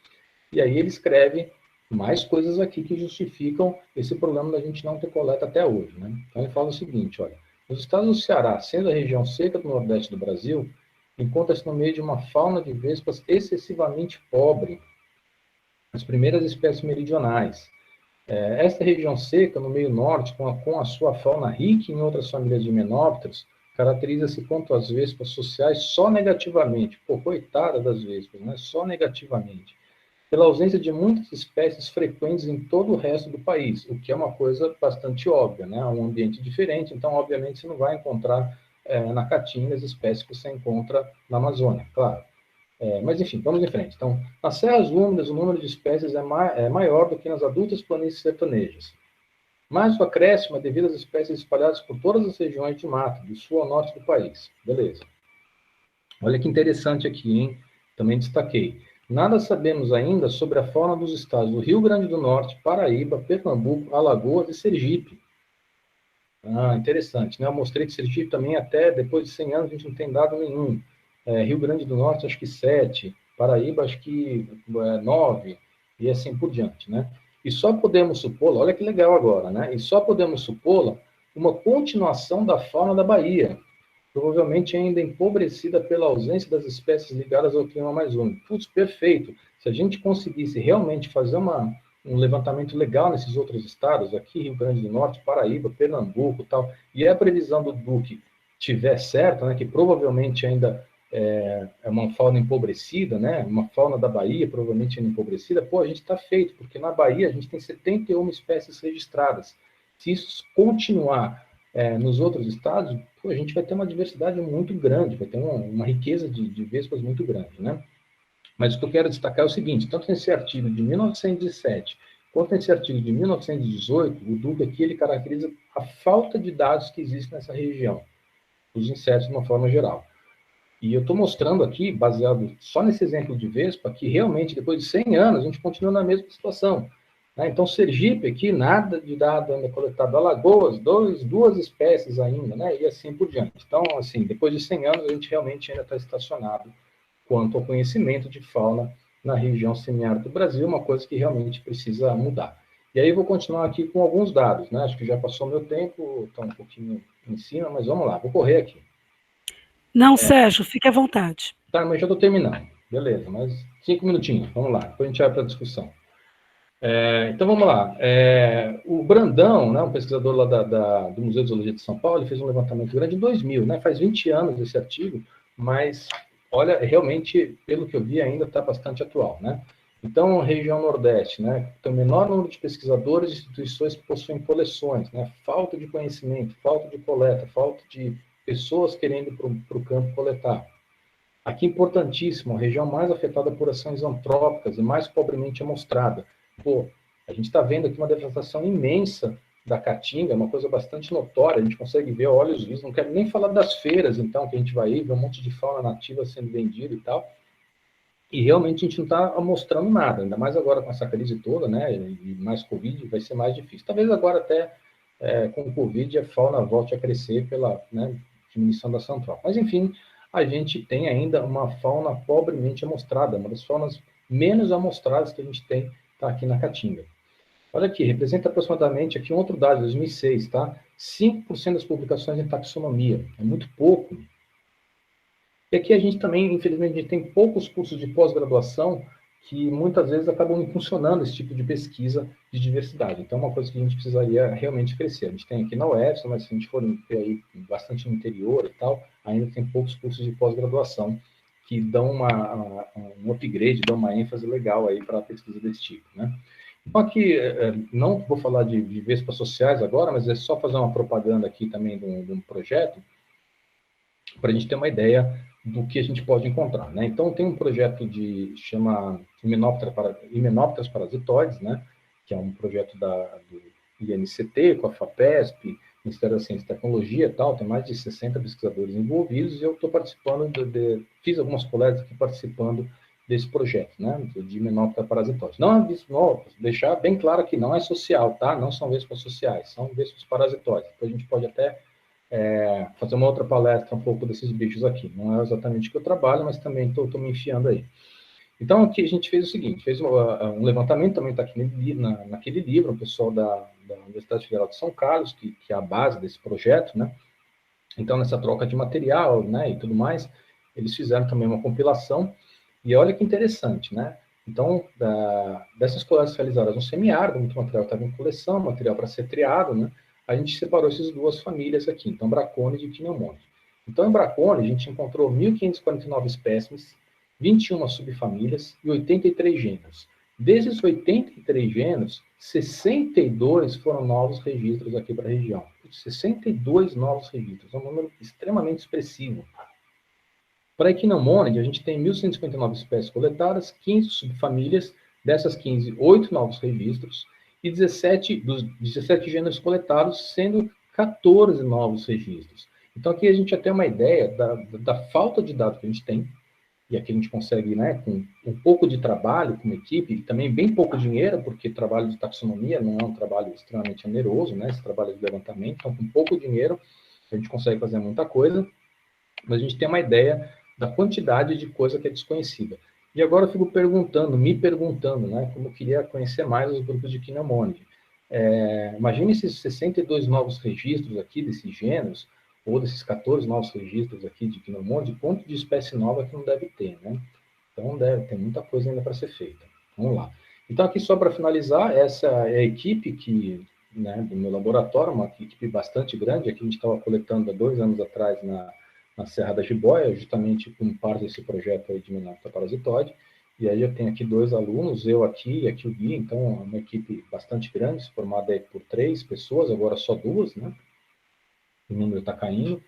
E aí ele escreve mais coisas aqui que justificam esse problema da gente não ter coleta até hoje, né? Então ele fala o seguinte, olha, os estados do Ceará, sendo a região seca do Nordeste do Brasil, encontra-se no meio de uma fauna de vespas excessivamente pobre, as primeiras espécies meridionais. Esta região seca, no meio norte, com a sua fauna rica em outras famílias de himenópteros, caracteriza-se quanto às vespas sociais só negativamente. Pô, coitada das vespas, né? Só negativamente pela ausência de muitas espécies frequentes em todo o resto do país, o que é uma coisa bastante óbvia, né? É um ambiente diferente, então, obviamente, você não vai encontrar na Caatinga as espécies que você encontra na Amazônia, claro. Mas, enfim, vamos em frente. Então, nas serras úmidas, o número de espécies é maior do que nas adultas planícies sertanejas. Mas o acréscimo é devido às espécies espalhadas por todas as regiões de mata, do sul ao norte do país. Beleza. Olha que interessante aqui, hein? Também destaquei. Nada sabemos ainda sobre a fauna dos estados do Rio Grande do Norte, Paraíba, Pernambuco, Alagoas e Sergipe. Interessante, né? Eu mostrei que Sergipe também, até depois de 100 anos, a gente não tem dado nenhum. Rio Grande do Norte, acho que 7, Paraíba, acho que 9, e assim por diante, né? E só podemos supô-la, olha que legal agora, né? E só podemos supô-la uma continuação da fauna da Bahia, provavelmente ainda empobrecida pela ausência das espécies ligadas ao clima mais úmido. Putz, perfeito. Se a gente conseguisse realmente fazer um levantamento legal nesses outros estados, aqui Rio Grande do Norte, Paraíba, Pernambuco e tal, e a previsão do Duque tiver certa, né, que provavelmente ainda é uma fauna empobrecida, né, uma fauna da Bahia provavelmente ainda empobrecida, pô, a gente está feito, porque na Bahia a gente tem 71 espécies registradas. Se isso continuar nos outros estados, pô, a gente vai ter uma diversidade muito grande, vai ter uma riqueza de vespas muito grande, né? Mas o que eu quero destacar é o seguinte, tanto nesse artigo de 1907, quanto nesse artigo de 1918, o Duque aqui ele caracteriza a falta de dados que existe nessa região, os insetos de uma forma geral. E eu estou mostrando aqui, baseado só nesse exemplo de vespa, que realmente, depois de 100 anos, a gente continua na mesma situação. Então, Sergipe aqui, nada de dado ainda coletado. Alagoas, duas espécies ainda, né? E assim por diante. Então, assim, depois de 100 anos, a gente realmente ainda está estacionado quanto ao conhecimento de fauna na região semiárida do Brasil, uma coisa que realmente precisa mudar. E aí eu vou continuar aqui com alguns dados, né? Acho que já passou meu tempo, está um pouquinho em cima, mas vamos lá, vou correr aqui. Não, Sérgio, fique à vontade. Tá, mas já estou terminando. Beleza, mas 5 minutinhos, vamos lá, depois a gente vai para a discussão. Então vamos lá. O Brandão, né, um pesquisador lá do Museu de Zoologia de São Paulo, ele fez um levantamento grande em 2000, né, faz 20 anos esse artigo, mas Olha, realmente, pelo que eu vi, ainda está bastante atual, né? Então, região Nordeste, né? Tem o menor número de pesquisadores e instituições que possuem coleções, né? Falta de conhecimento, falta de coleta, falta de pessoas querendo ir para o campo coletar. Aqui, importantíssimo, a região mais afetada por ações antrópicas e mais pobremente amostrada. Pô, a gente está vendo aqui uma devastação imensa da caatinga, uma coisa bastante notória, a gente consegue ver a olhos vistos, não quero nem falar das feiras, então, que a gente vai ir, ver um monte de fauna nativa sendo vendida e tal, e realmente a gente não está mostrando nada, ainda mais agora com essa crise toda, né, e mais Covid, vai ser mais difícil. Talvez agora até com o Covid a fauna volte a crescer pela, né, diminuição da ação antrópica. Mas, enfim, a gente tem ainda uma fauna pobremente amostrada, uma das faunas menos amostradas que a gente tem tá aqui na Caatinga. Olha aqui, representa aproximadamente, aqui um outro dado, 2006, tá? 5% das publicações em taxonomia, é muito pouco. E aqui a gente também, infelizmente, a gente tem poucos cursos de pós-graduação que muitas vezes acabam impulsionando esse tipo de pesquisa de diversidade. Então, é uma coisa que a gente precisaria realmente crescer. A gente tem aqui na UFSM, mas se a gente for aí bastante no interior e tal, ainda tem poucos cursos de pós-graduação que dão um upgrade, dão uma ênfase legal aí para a pesquisa desse tipo, né? Então, aqui, não vou falar de vespas sociais agora, mas é só fazer uma propaganda aqui também de um projeto, para a gente ter uma ideia do que a gente pode encontrar, né? Então, tem um projeto chama Hymenoptera parasitoides, né? Que é um projeto do INCT, com a FAPESP, Ministério da Ciência e Tecnologia e tal, tem mais de 60 pesquisadores envolvidos, e eu estou participando, fiz algumas colegas aqui participando desse projeto, né? De Hymenoptera parasitoides. Não, deixar bem claro que não é social, tá? Não são vespas sociais, são vespas parasitoides. Então, a gente pode até fazer uma outra palestra um pouco desses bichos aqui. Não é exatamente o que eu trabalho, mas também estou me enfiando aí. Então, aqui a gente fez o seguinte, fez um levantamento, também está aqui naquele livro, o pessoal da Universidade Federal de São Carlos, que é a base desse projeto, né? Então, nessa troca de material, né, e tudo mais, eles fizeram também uma compilação, e olha que interessante, né? Então, dessas coletas realizadas no semiárido, muito material estava em coleção, material para ser triado, né? A gente separou essas duas famílias aqui, então, Bracônides e Pneumônides. Então, em Bracônides, a gente encontrou 1.549 espécimes, 21 subfamílias e 83 gêneros. Desses 83 gêneros, 62 foram novos registros aqui para a região. 62 novos registros, é um número extremamente expressivo. Para a Echinopmonid, a gente tem 1.159 espécies coletadas, 15 subfamílias, dessas 15, 8 novos registros, e 17 gêneros coletados, sendo 14 novos registros. Então, aqui a gente já tem uma ideia da falta de dados que a gente tem, e aqui a gente consegue, né, com um pouco de trabalho, com uma equipe, e também bem pouco dinheiro, porque trabalho de taxonomia não é um trabalho extremamente oneroso, né, esse trabalho de levantamento, então com pouco dinheiro a gente consegue fazer muita coisa, mas a gente tem uma ideia da quantidade de coisa que é desconhecida. E agora eu fico me perguntando, né, como eu queria conhecer mais os grupos de Quinomônide. Imagine esses 62 novos registros aqui desses gêneros, ou desses 14 novos registros aqui de Quinomônide, quanto de espécie nova que não deve ter, né? Então, tem muita coisa ainda para ser feita. Vamos lá. Então, aqui só para finalizar, essa é a equipe né, do meu laboratório, uma equipe bastante grande, aqui a gente estava coletando há 2 anos atrás na Serra da Jiboia, justamente com parte desse projeto aí de Hymenoptera parasitoide, e aí eu tenho aqui 2 alunos, eu aqui e aqui o Gui, então é uma equipe bastante grande, formada aí por 3 pessoas, agora só 2, né? O número está caindo,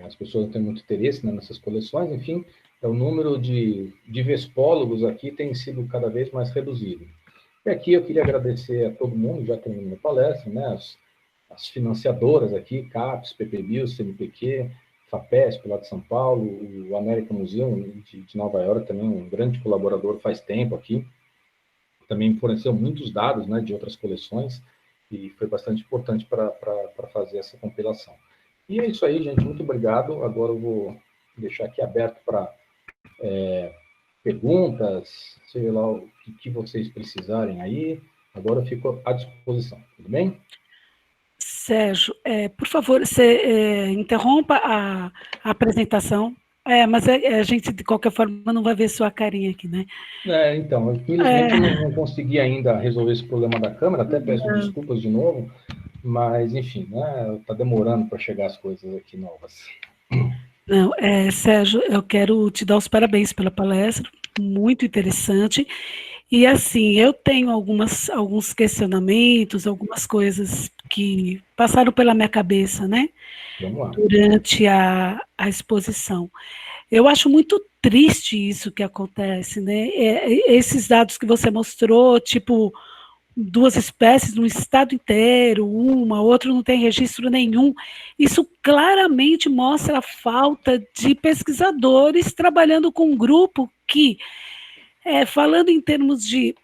as pessoas não têm muito interesse, né, nessas coleções, enfim, o número de vespólogos aqui tem sido cada vez mais reduzido. E aqui eu queria agradecer a todo mundo, já terminando a palestra, né, as financiadoras aqui, CAPES, PPBio, CNPq, FAPESP, lá de São Paulo, o American Museum de Nova York, também um grande colaborador faz tempo aqui, também forneceu muitos dados, né, de outras coleções, e foi bastante importante para fazer essa compilação. E é isso aí, gente, muito obrigado. Agora eu vou deixar aqui aberto para perguntas, sei lá o que vocês precisarem aí. Agora eu fico à disposição, tudo bem? Sérgio, por favor, você interrompa a apresentação. Mas a gente, de qualquer forma, não vai ver sua carinha aqui, né? Então, infelizmente eu não consegui ainda resolver esse problema da câmera, até peço desculpas de novo, mas, enfim, né, tá demorando para chegar as coisas aqui novas. Não, Sérgio, eu quero te dar os parabéns pela palestra, muito interessante. E assim, eu tenho alguns questionamentos, algumas coisas que passaram pela minha cabeça, né, Vamos lá. durante a exposição. Eu acho muito triste isso que acontece, né? Esses dados que você mostrou, tipo, duas espécies no estado inteiro, outra não tem registro nenhum. Isso claramente mostra a falta de pesquisadores trabalhando com um grupo que, falando em termos de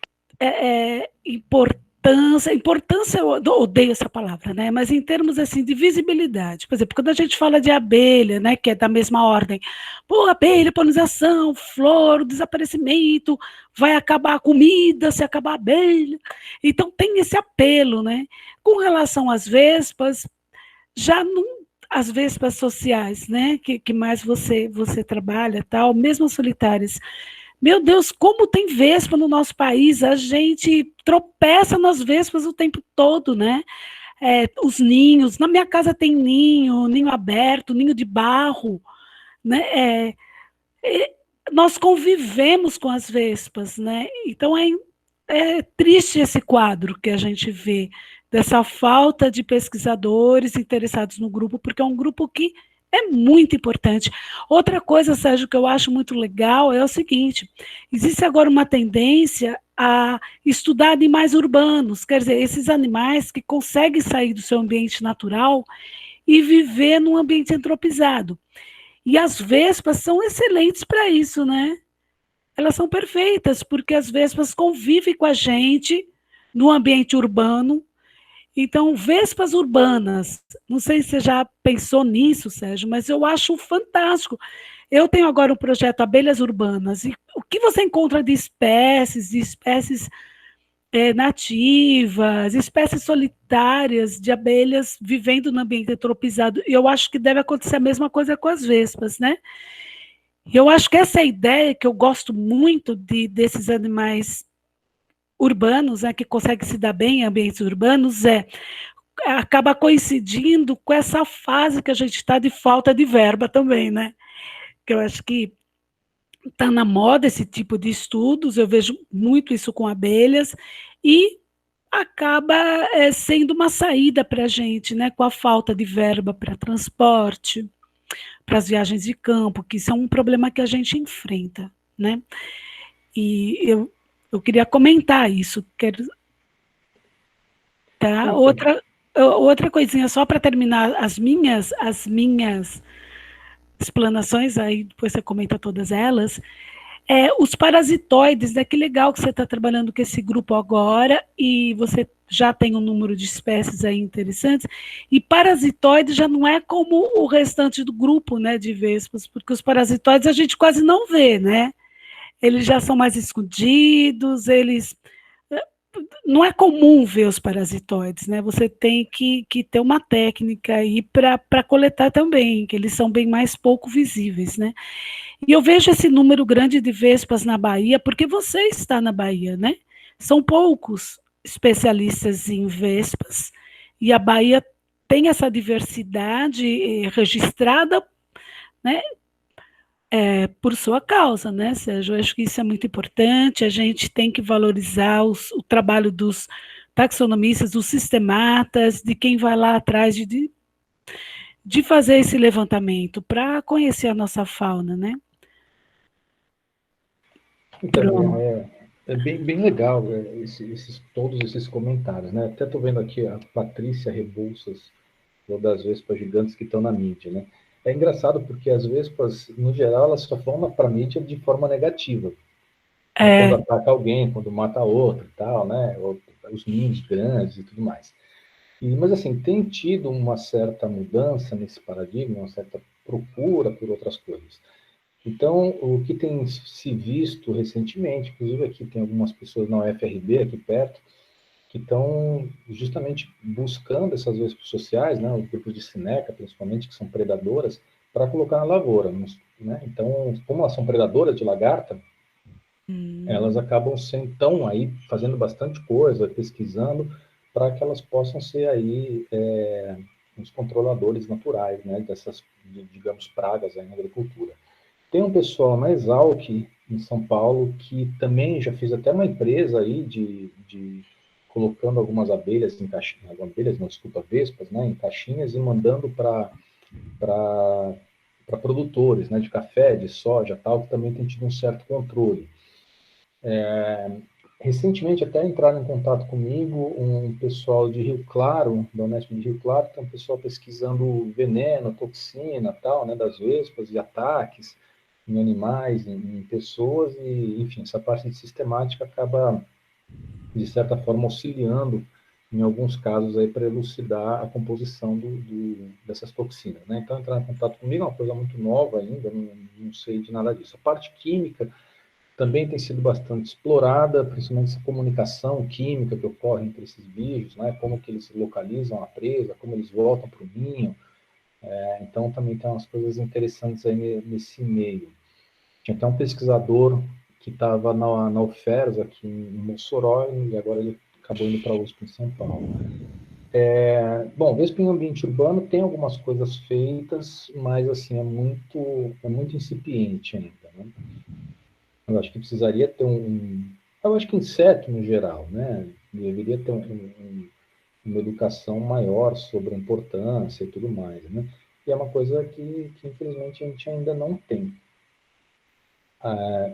importância eu odeio essa palavra, né? Mas em termos assim de visibilidade, por exemplo, quando a gente fala de abelha, né, que é da mesma ordem, pô, abelha, polinização, flor, desaparecimento, vai acabar a comida se acabar a abelha. Então tem esse apelo, né? Com relação às vespas, já não as vespas sociais, né, que mais você trabalha, tal, mesmo as solitárias. Meu Deus, como tem vespa no nosso país, a gente tropeça nas vespas o tempo todo, né? Os ninhos, na minha casa tem ninho aberto, ninho de barro, né? Nós convivemos com as vespas, né? Então é triste esse quadro que a gente vê, dessa falta de pesquisadores interessados no grupo, porque é um grupo que é muito importante. Outra coisa, Sérgio, que eu acho muito legal é o seguinte: existe agora uma tendência a estudar animais urbanos, quer dizer, esses animais que conseguem sair do seu ambiente natural e viver num ambiente antropizado. E as vespas são excelentes para isso, né? Elas são perfeitas, porque as vespas convivem com a gente no ambiente urbano. Então, vespas urbanas, não sei se você já pensou nisso, Sérgio, mas eu acho fantástico. Eu tenho agora um projeto Abelhas Urbanas, e o que você encontra de espécies nativas, espécies solitárias de abelhas vivendo no ambiente antropizado, e eu acho que deve acontecer a mesma coisa com as vespas, né? E eu acho que essa é a ideia que eu gosto muito desses animais urbanos, né, que conseguem se dar bem em ambientes urbanos, acaba coincidindo com essa fase que a gente está de falta de verba também, né? Que eu acho que está na moda esse tipo de estudos, eu vejo muito isso com abelhas, e acaba sendo uma saída para a gente, né? Com a falta de verba para transporte, para as viagens de campo, que isso é um problema que a gente enfrenta, né? E eu queria comentar isso. Quero, tá? Então, Outra coisinha, só para terminar as minhas explanações, aí depois você comenta todas elas. Os parasitoides, né? Que legal que você está trabalhando com esse grupo agora e você já tem um número de espécies aí interessantes. E parasitoides já não é como o restante do grupo, né, de vespas, porque os parasitoides a gente quase não vê, né? Eles já são mais escondidos, eles não é comum ver os parasitoides, né? Você tem que ter uma técnica aí para coletar também, que eles são bem mais pouco visíveis, né? E eu vejo esse número grande de vespas na Bahia, porque você está na Bahia, né? São poucos especialistas em vespas, e a Bahia tem essa diversidade registrada, né, por sua causa, né, Sérgio? Eu acho que isso é muito importante, a gente tem que valorizar o trabalho dos taxonomistas, dos sistematas, de quem vai lá atrás de fazer esse levantamento para conhecer a nossa fauna, né? então, Miriam, Pronto. é bem legal todos esses comentários, né? Até estou vendo aqui a Patrícia Rebouças, uma das vespas gigantes que estão na mídia, né? É engraçado porque as vespas, no geral, elas só vão para a mídia de forma negativa, né? Quando É, ataca alguém, quando mata outro e tal, né? Ou os ninhos grandes e tudo mais. Mas assim, tem tido uma certa mudança nesse paradigma, uma certa procura por outras coisas. Então, o que tem se visto recentemente, inclusive aqui tem algumas pessoas na UFRB, aqui perto, que estão justamente buscando essas vespas sociais, né, os grupos de sineca, principalmente, que são predadoras, para colocar na lavoura. Né? Então, como elas são predadoras de lagarta, elas acabam tão aí fazendo bastante coisa, pesquisando, para que elas possam ser aí alguns controladores naturais, né, dessas, digamos, pragas aí na agricultura. Tem um pessoal na Exalc, em São Paulo, que também já fez até uma empresa aí de colocando algumas abelhas em caixinhas, abelhas, não, desculpa, vespas, né, em caixinhas e mandando para produtores, né, de café, de soja, tal, que também tem tido um certo controle. Recentemente até entraram em contato comigo um pessoal de Rio Claro, da Unesp de Rio Claro, que é um pessoal pesquisando veneno, toxina, tal, né, das vespas e ataques em animais, em pessoas, e, enfim, essa parte de sistemática acaba, de certa forma, auxiliando, em alguns casos, aí para elucidar a composição dessas toxinas, né? Então, entrar em contato comigo é uma coisa muito nova ainda, não sei de nada disso. A parte química também tem sido bastante explorada, principalmente essa comunicação química que ocorre entre esses bichos, né? Como que eles localizam a presa, como eles voltam para o ninho. Então, também tem umas coisas interessantes aí nesse meio. Tinha até um pesquisador que estava na UFERJ, aqui em Mossoró, e agora ele acabou indo para a USP em São Paulo. Bom, Vespa em ambiente urbano tem algumas coisas feitas, mas assim, é muito incipiente ainda, né? Eu acho que precisaria ter eu acho que inseto no geral, né? Deveria ter uma educação maior sobre a importância e tudo mais, né? E é uma coisa que infelizmente a gente ainda não tem.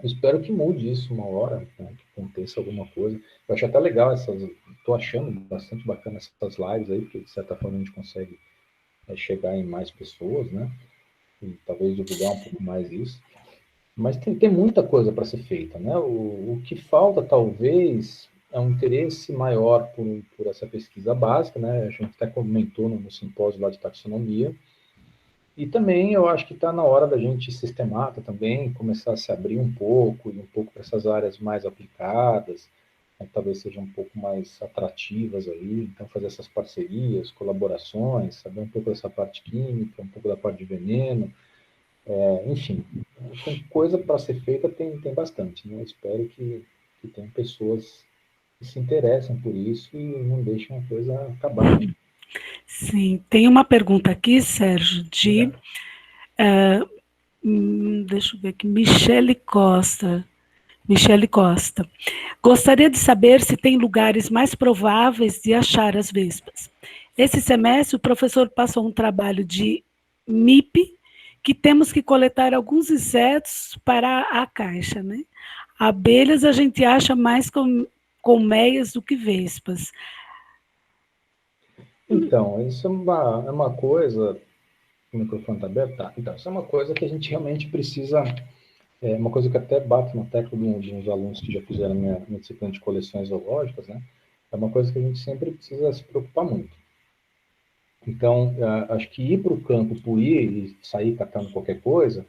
Espero que mude isso uma hora, né, que aconteça alguma coisa. Eu acho até legal estou achando bastante bacana essas lives aí, porque de certa forma a gente consegue chegar em mais pessoas, né? E talvez divulgar um pouco mais isso. Mas tem muita coisa para ser feita, né? O que falta, talvez, é um interesse maior por essa pesquisa básica, né? A gente até comentou no simpósio lá de taxonomia. E também eu acho que está na hora da gente sistemática também, começar a se abrir um pouco, e um pouco para essas áreas mais aplicadas, né, que talvez sejam um pouco mais atrativas aí, então fazer essas parcerias, colaborações, saber um pouco dessa parte química, um pouco da parte de veneno, enfim, tem coisa para ser feita, tem bastante, né? Eu espero que tenham pessoas que se interessem por isso e não deixem a coisa acabar, né? Sim, tem uma pergunta aqui, Sérgio, de. Obrigado. Deixa eu ver aqui, Michele Costa. Michele Costa. Gostaria de saber se tem lugares mais prováveis de achar as vespas. Esse semestre, o professor passou um trabalho de MIP, que temos que coletar alguns insetos para a caixa, né? Abelhas a gente acha mais colmeias do que vespas. Então, isso é uma coisa. O microfone está aberto? Tá. Então, isso é uma coisa que a gente realmente precisa. É uma coisa que até bato na tecla de uns alunos que já fizeram minha disciplina de coleções zoológicas, né? É uma coisa que a gente sempre precisa se preocupar muito. Então, acho que ir para o campo por ir e sair catando qualquer coisa,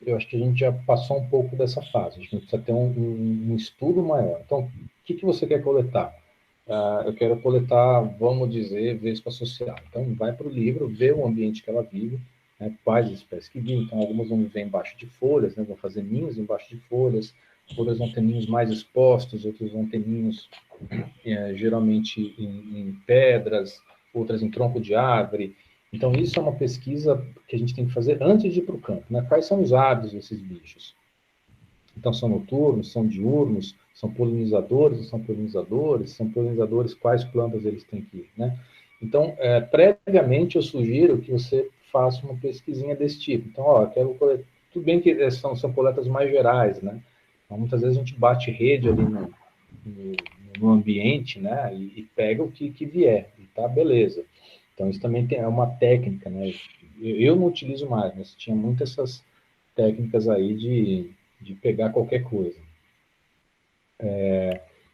eu acho que a gente já passou um pouco dessa fase. A gente precisa ter um estudo maior. Então, o que você quer coletar? Eu quero coletar, vamos dizer, vespa social. Então, vai para o livro, vê o ambiente que ela vive, né, quais espécies que vivem. Então, algumas vão viver embaixo de folhas, né, vão fazer ninhos embaixo de folhas, outras vão ter ninhos mais expostos, outros vão ter ninhos geralmente em pedras, outras em tronco de árvore. Então, isso é uma pesquisa que a gente tem que fazer antes de ir para o campo, né? Quais são os hábitos desses bichos? Então, são noturnos, são diurnos, são polinizadores, são polinizadores, quais plantas eles têm que ir, né? Então, previamente, eu sugiro que você faça uma pesquisinha desse tipo. Então, quero coletar. Tudo bem que são coletas mais gerais, né? Então, muitas vezes a gente bate rede ali no ambiente, né? E pega o que vier, e tá, beleza. Então, isso também é uma técnica, né? Eu não utilizo mais, mas tinha muitas essas técnicas aí de pegar qualquer coisa.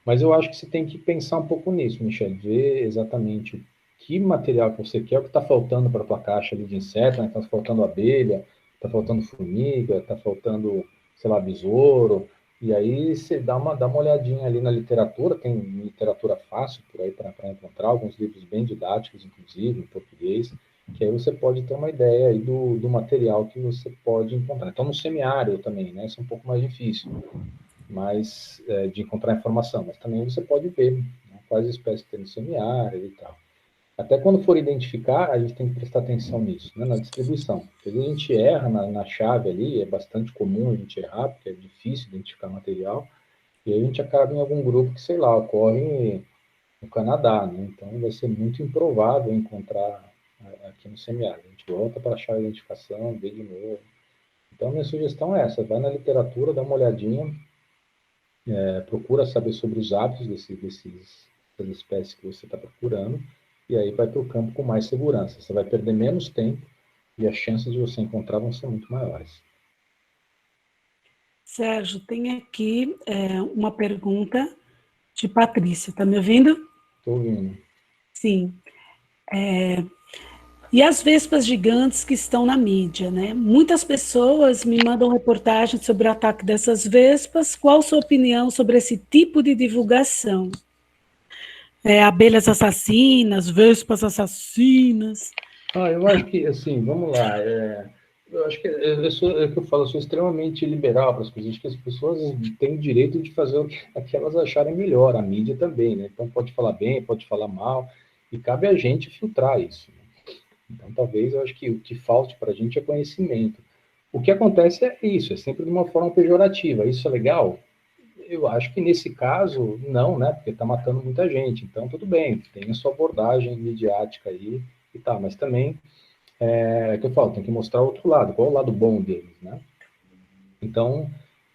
Mas eu acho que você tem que pensar um pouco nisso, Michel, ver exatamente que material que você quer, o que está faltando para a tua caixa ali de inseto, né? Está faltando abelha, está faltando formiga, está faltando, sei lá, besouro, e aí você dá uma olhadinha ali na literatura, tem literatura fácil por aí para encontrar, alguns livros bem didáticos, inclusive, em português, que aí você pode ter uma ideia aí do material que você pode encontrar. Então, no semiárido também, né? Isso é um pouco mais difícil de encontrar informação, mas também você pode ver, né, quais espécies tem no semiárido e tal. Até quando for identificar, a gente tem que prestar atenção nisso, né, na distribuição. Às vezes a gente erra na chave ali, é bastante comum a gente errar, porque é difícil identificar material, e aí a gente acaba em algum grupo que, sei lá, ocorre no Canadá, né? Então vai ser muito improvável encontrar aqui no semiárido. A gente volta para achar a identificação, vê de novo. Então minha sugestão é essa, vai na literatura, dá uma olhadinha, procura saber sobre os hábitos dessas espécies que você está procurando, e aí vai para o campo com mais segurança. Você vai perder menos tempo e as chances de você encontrar vão ser muito maiores. Sérgio, tem aqui uma pergunta de Patrícia. Está me ouvindo? Estou ouvindo. Sim. E as vespas gigantes que estão na mídia, né? Muitas pessoas me mandam reportagens sobre o ataque dessas vespas. Qual a sua opinião sobre esse tipo de divulgação? Abelhas assassinas, vespas assassinas. Eu acho que, assim, vamos lá. Eu acho que é que eu falo, eu sou extremamente liberal para as coisas. Acho que as pessoas têm o direito de fazer o que elas acharem melhor, a mídia também, né? Então pode falar bem, pode falar mal, e cabe a gente filtrar isso, né? Então talvez eu acho que o que falte para a gente é conhecimento. O que acontece é isso, é sempre de uma forma pejorativa. Isso é legal? Eu acho que nesse caso, não, né? Porque está matando muita gente. Então, tudo bem, tem a sua abordagem midiática aí e tal, mas também que eu falo, tem que mostrar o outro lado, qual é o lado bom deles, né? Então,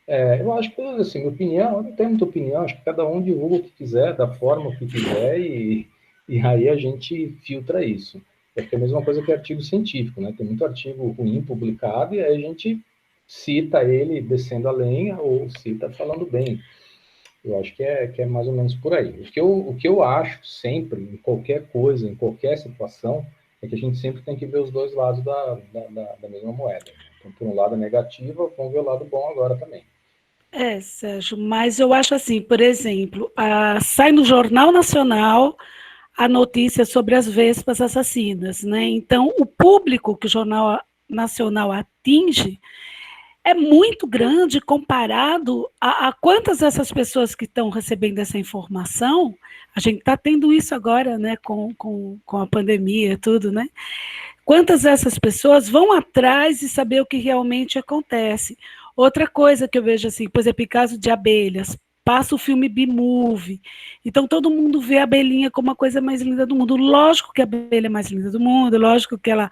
eu acho que, assim, minha opinião, eu não tenho muita opinião, acho que cada um divulga o que quiser, da forma que quiser, e aí a gente filtra isso. Acho que é a mesma coisa que artigo científico, né? Tem muito artigo ruim publicado, e aí a gente cita ele descendo a lenha ou cita falando bem. Eu acho que é mais ou menos por aí. O que eu acho sempre, em qualquer coisa, em qualquer situação, é que a gente sempre tem que ver os dois lados da mesma moeda. Então, por um lado é negativa, vamos ver o lado bom agora também. Sérgio, mas eu acho assim, por exemplo, sai no Jornal Nacional a notícia sobre as vespas assassinas, né? Então, o público que o Jornal Nacional atinge é muito grande comparado a quantas dessas pessoas que estão recebendo essa informação. A gente está tendo isso agora, né, com a pandemia e tudo, né? Quantas dessas pessoas vão atrás de saber o que realmente acontece? Outra coisa que eu vejo assim, por exemplo, em caso de abelhas, passa o filme B-Movie. Então todo mundo vê a abelhinha como a coisa mais linda do mundo. Lógico que a abelha é mais linda do mundo, lógico que ela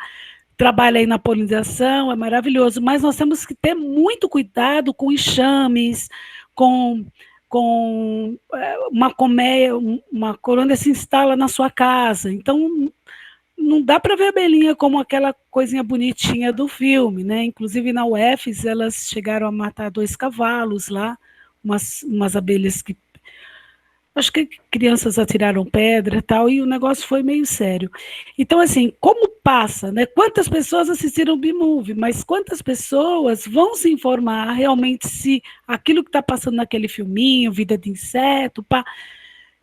trabalha aí na polinização, é maravilhoso, mas nós temos que ter muito cuidado com enxames, com, com uma colmeia, uma colônia se instala na sua casa. Então, não dá para ver a abelhinha como aquela coisinha bonitinha do filme, né? Inclusive na UFES elas chegaram a matar 2 cavalos lá, umas abelhas que acho que crianças atiraram pedra e tal, e o negócio foi meio sério. Então, assim, como passa, né? Quantas pessoas assistiram o B-Movie, mas quantas pessoas vão se informar realmente se aquilo que está passando naquele filminho, Vida de Inseto, pá,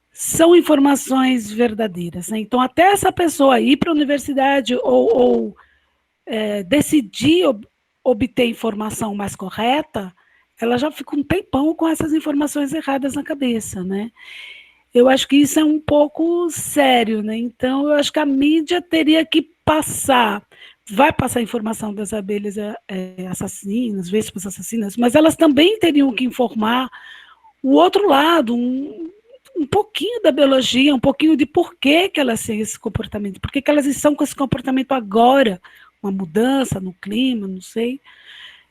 são informações verdadeiras, né? Então, até essa pessoa ir para a universidade ou decidir obter informação mais correta, ela já fica um tempão com essas informações erradas na cabeça, né? Eu acho que isso é um pouco sério, né? Então, eu acho que a mídia teria que vai passar informação das abelhas assassinas, vespas assassinas, mas elas também teriam que informar o outro lado, um pouquinho da biologia, um pouquinho de por que elas têm esse comportamento, por que elas estão com esse comportamento agora, uma mudança no clima, não sei.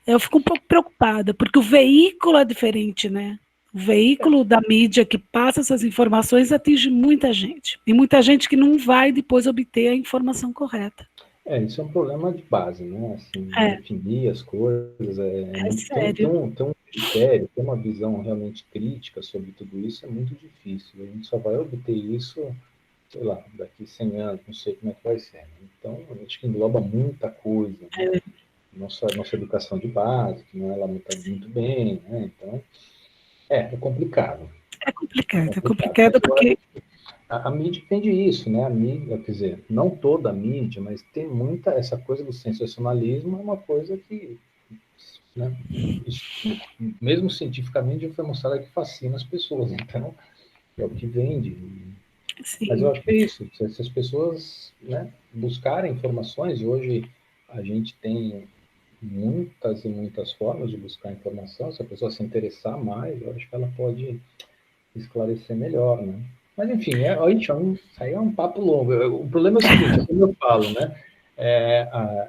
Eu fico um pouco preocupada, porque o veículo é diferente, né? O veículo da mídia que passa essas informações atinge muita gente. E muita gente que não vai depois obter a informação correta. Isso é um problema de base, né? Assim, É, definir as coisas, é sério. ter um critério, ter uma visão realmente crítica sobre tudo isso é muito difícil. A gente só vai obter isso, sei lá, daqui 100 anos, não sei como é que vai ser, né? Então, acho que engloba muita coisa, né? Nossa educação de base, que não é lá muito bem, né? Então, é complicado. É Complicado. complicado Mas eu acho porque que a mídia entende isso, né? A mídia, quer dizer, não toda a mídia, mas tem muita essa coisa do sensacionalismo, é uma coisa que, né, isso, mesmo cientificamente já foi mostrado que fascina as pessoas. Então, é o que vende. Mas eu Sim, acho que é isso, se as pessoas, né, buscarem informações, e hoje a gente tem muitas e muitas formas de buscar informação, se a pessoa se interessar mais, eu acho que ela pode esclarecer melhor, né? Mas, enfim, isso aí é um papo longo. O problema é o seguinte, é como eu falo, né?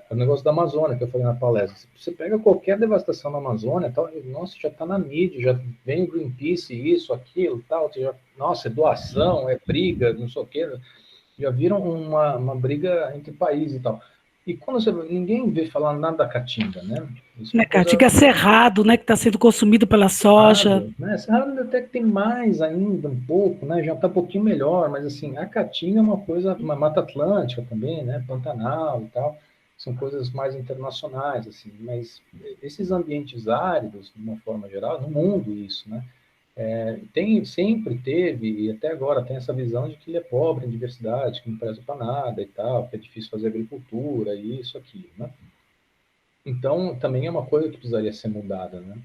O negócio da Amazônia, que eu falei na palestra. Você pega qualquer devastação na Amazônia, tal, nossa, já está na mídia, já vem o Greenpeace, isso, aquilo, tal, nossa, é doação, é briga, não sei o quê, já viram uma briga entre países e tal. E quando ninguém vê falar nada da Caatinga, né? Isso é né, uma cara? coisa Diga cerrado, né? Que está sendo consumido pela soja. errada, né? Cerrado até que tem mais ainda um pouco, né? Já está um pouquinho melhor, mas assim, a Caatinga é uma coisa, uma Mata Atlântica também, né? Pantanal e tal, são coisas mais internacionais, assim. Mas esses ambientes áridos, de uma forma geral, no mundo isso, né? Sempre teve, e até agora tem essa visão de que ele é pobre em diversidade, que não presta para nada e tal, que é difícil fazer agricultura, isso, aquilo, né? Então, também é uma coisa que precisaria ser mudada, né?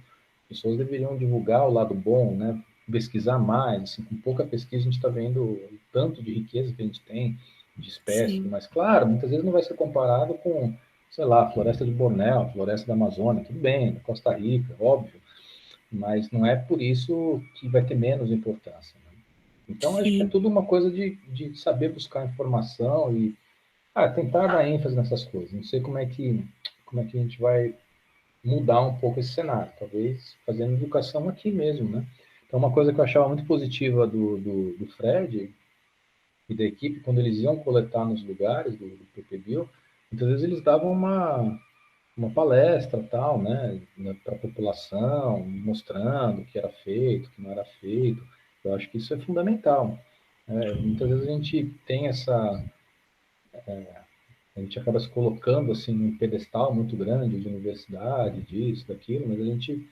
As pessoas deveriam divulgar o lado bom, né? Pesquisar mais, assim, com pouca pesquisa a gente está vendo o tanto de riqueza que a gente tem, de espécies, Sim, mas claro, muitas vezes não vai ser comparado com, sei lá, a floresta de Bornéu, floresta da Amazônia, tudo bem, Costa Rica, óbvio, mas não é por isso que vai ter menos importância, né? Então, acho que é sim. tudo uma coisa de saber buscar informação e tentar dar ênfase nessas coisas. Não sei como é que a gente vai mudar um pouco esse cenário, talvez fazendo educação aqui mesmo, né? Então, uma coisa que eu achava muito positiva do Fred e da equipe, quando eles iam coletar nos lugares do PPBio, muitas vezes eles davam uma palestra tal, né, para a população, mostrando o que era feito, o que não era feito. Eu acho que isso é fundamental. Muitas vezes a gente tem a gente acaba se colocando assim num pedestal muito grande de universidade, disso, daquilo, mas a gente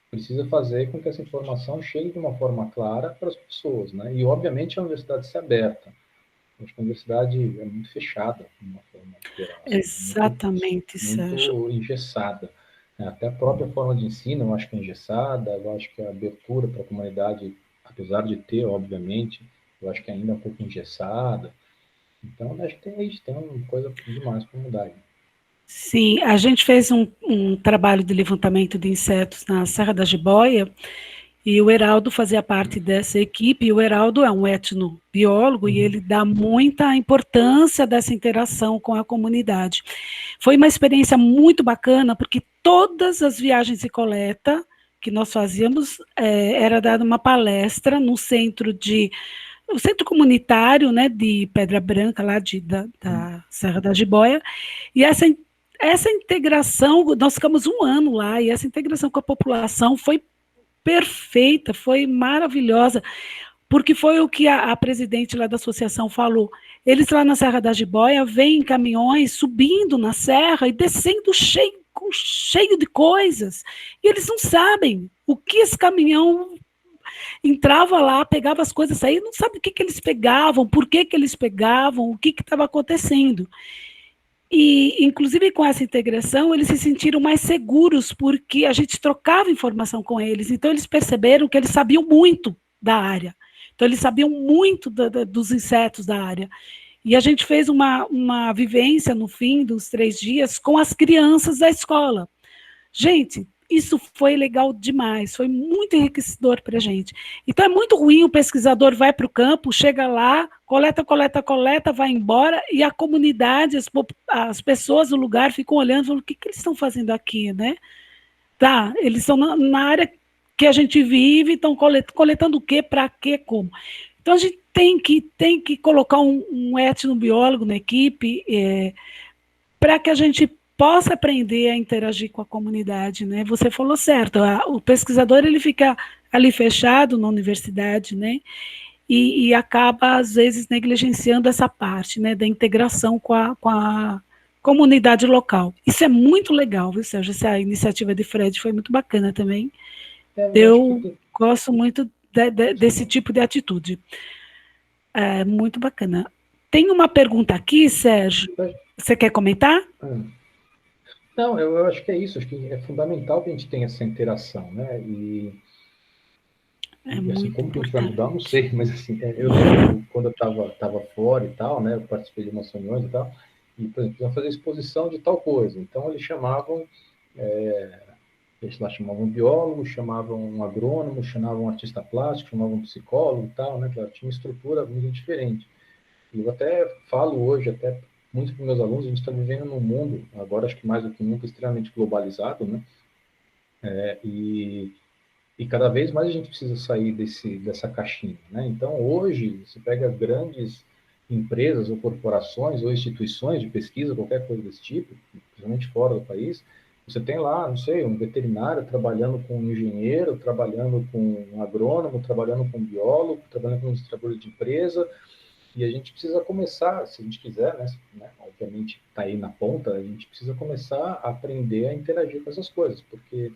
precisa fazer com que essa informação chegue de uma forma clara para as pessoas, né? E obviamente a universidade ser aberta. Eu acho que a universidade é muito fechada, de uma forma geral, assim, Exatamente, Sérgio. muito engessada. Até a própria forma de ensino, eu acho que é engessada, eu acho que a abertura para a comunidade, apesar de ter, obviamente, eu acho que ainda é um pouco engessada. Então, acho que a gente tem uma coisa demais para mudar aí. Sim, a gente fez um trabalho de levantamento de insetos na Serra da Jiboia e o Heraldo fazia parte dessa equipe. E o Heraldo é um etnobiólogo e Uhum. ele dá muita importância dessa interação com a comunidade. Foi uma experiência muito bacana, porque todas as viagens de coleta que nós fazíamos era dada uma palestra no o centro comunitário, né, de Pedra Branca, lá da Serra da Jiboia, e essa integração, nós ficamos um ano lá, e essa integração com a população foi perfeita, foi maravilhosa, porque foi o que a presidente lá da associação falou. Eles lá na Serra da Jiboia vêm caminhões subindo na serra e descendo cheio de coisas. E eles não sabem o que esse caminhão entrava lá, pegava as coisas, saía, não sabe o que eles pegavam, por que eles pegavam, o que estava acontecendo. E, inclusive, com essa integração, eles se sentiram mais seguros, porque a gente trocava informação com eles. Então, eles perceberam que eles sabiam muito da área. Então, eles sabiam muito dos insetos da área. E a gente fez uma vivência no fim dos 3 dias com as crianças da escola. Gente, isso foi legal demais, foi muito enriquecedor para a gente. Então é muito ruim o pesquisador vai para o campo, chega lá, coleta, vai embora, e a comunidade, as pessoas do lugar ficam olhando, falando, o que eles estão fazendo aqui, né? Tá, eles estão na área que a gente vive, estão coletando o quê, para quê, como. Então a gente tem que colocar um etnobiólogo na equipe, para que a gente possa aprender a interagir com a comunidade, né? Você falou certo, o pesquisador ele fica ali fechado na universidade, né? E acaba às vezes negligenciando essa parte, né, da integração com a comunidade local. Isso é muito legal, viu, Sérgio? Essa iniciativa de Fred foi muito bacana também. Eu acho que Eu gosto muito desse tipo de atitude. É muito bacana. Tem uma pergunta aqui, Sérgio. Você quer comentar? não, eu acho que é isso, acho que é fundamental que a gente tenha essa interação, né? É E assim, muito como que a gente vai mudar, eu importante. não sei, mas assim, eu lembro quando eu estava fora e tal, né, eu participei de umas reuniões e tal, e, por exemplo, iam fazer exposição de tal coisa. Então, eles chamavam, eles lá chamavam um biólogo, chamavam um agrônomo, chamavam um artista plástico, chamavam um psicólogo e tal, né, claro, tinha uma estrutura muito diferente. E eu até falo hoje, até muitos dos meus alunos, a gente está vivendo num mundo, agora acho que mais do que nunca, extremamente globalizado, né, e cada vez mais a gente precisa sair dessa caixinha, né? Então, hoje, você pega grandes empresas ou corporações ou instituições de pesquisa, qualquer coisa desse tipo, principalmente fora do país, você tem lá, não sei, um veterinário trabalhando com um engenheiro, trabalhando com um agrônomo, trabalhando com um biólogo, trabalhando com um distribuidor de empresa, e a gente precisa começar, se a gente quiser, né, obviamente está aí na ponta, a gente precisa começar a aprender a interagir com essas coisas, porque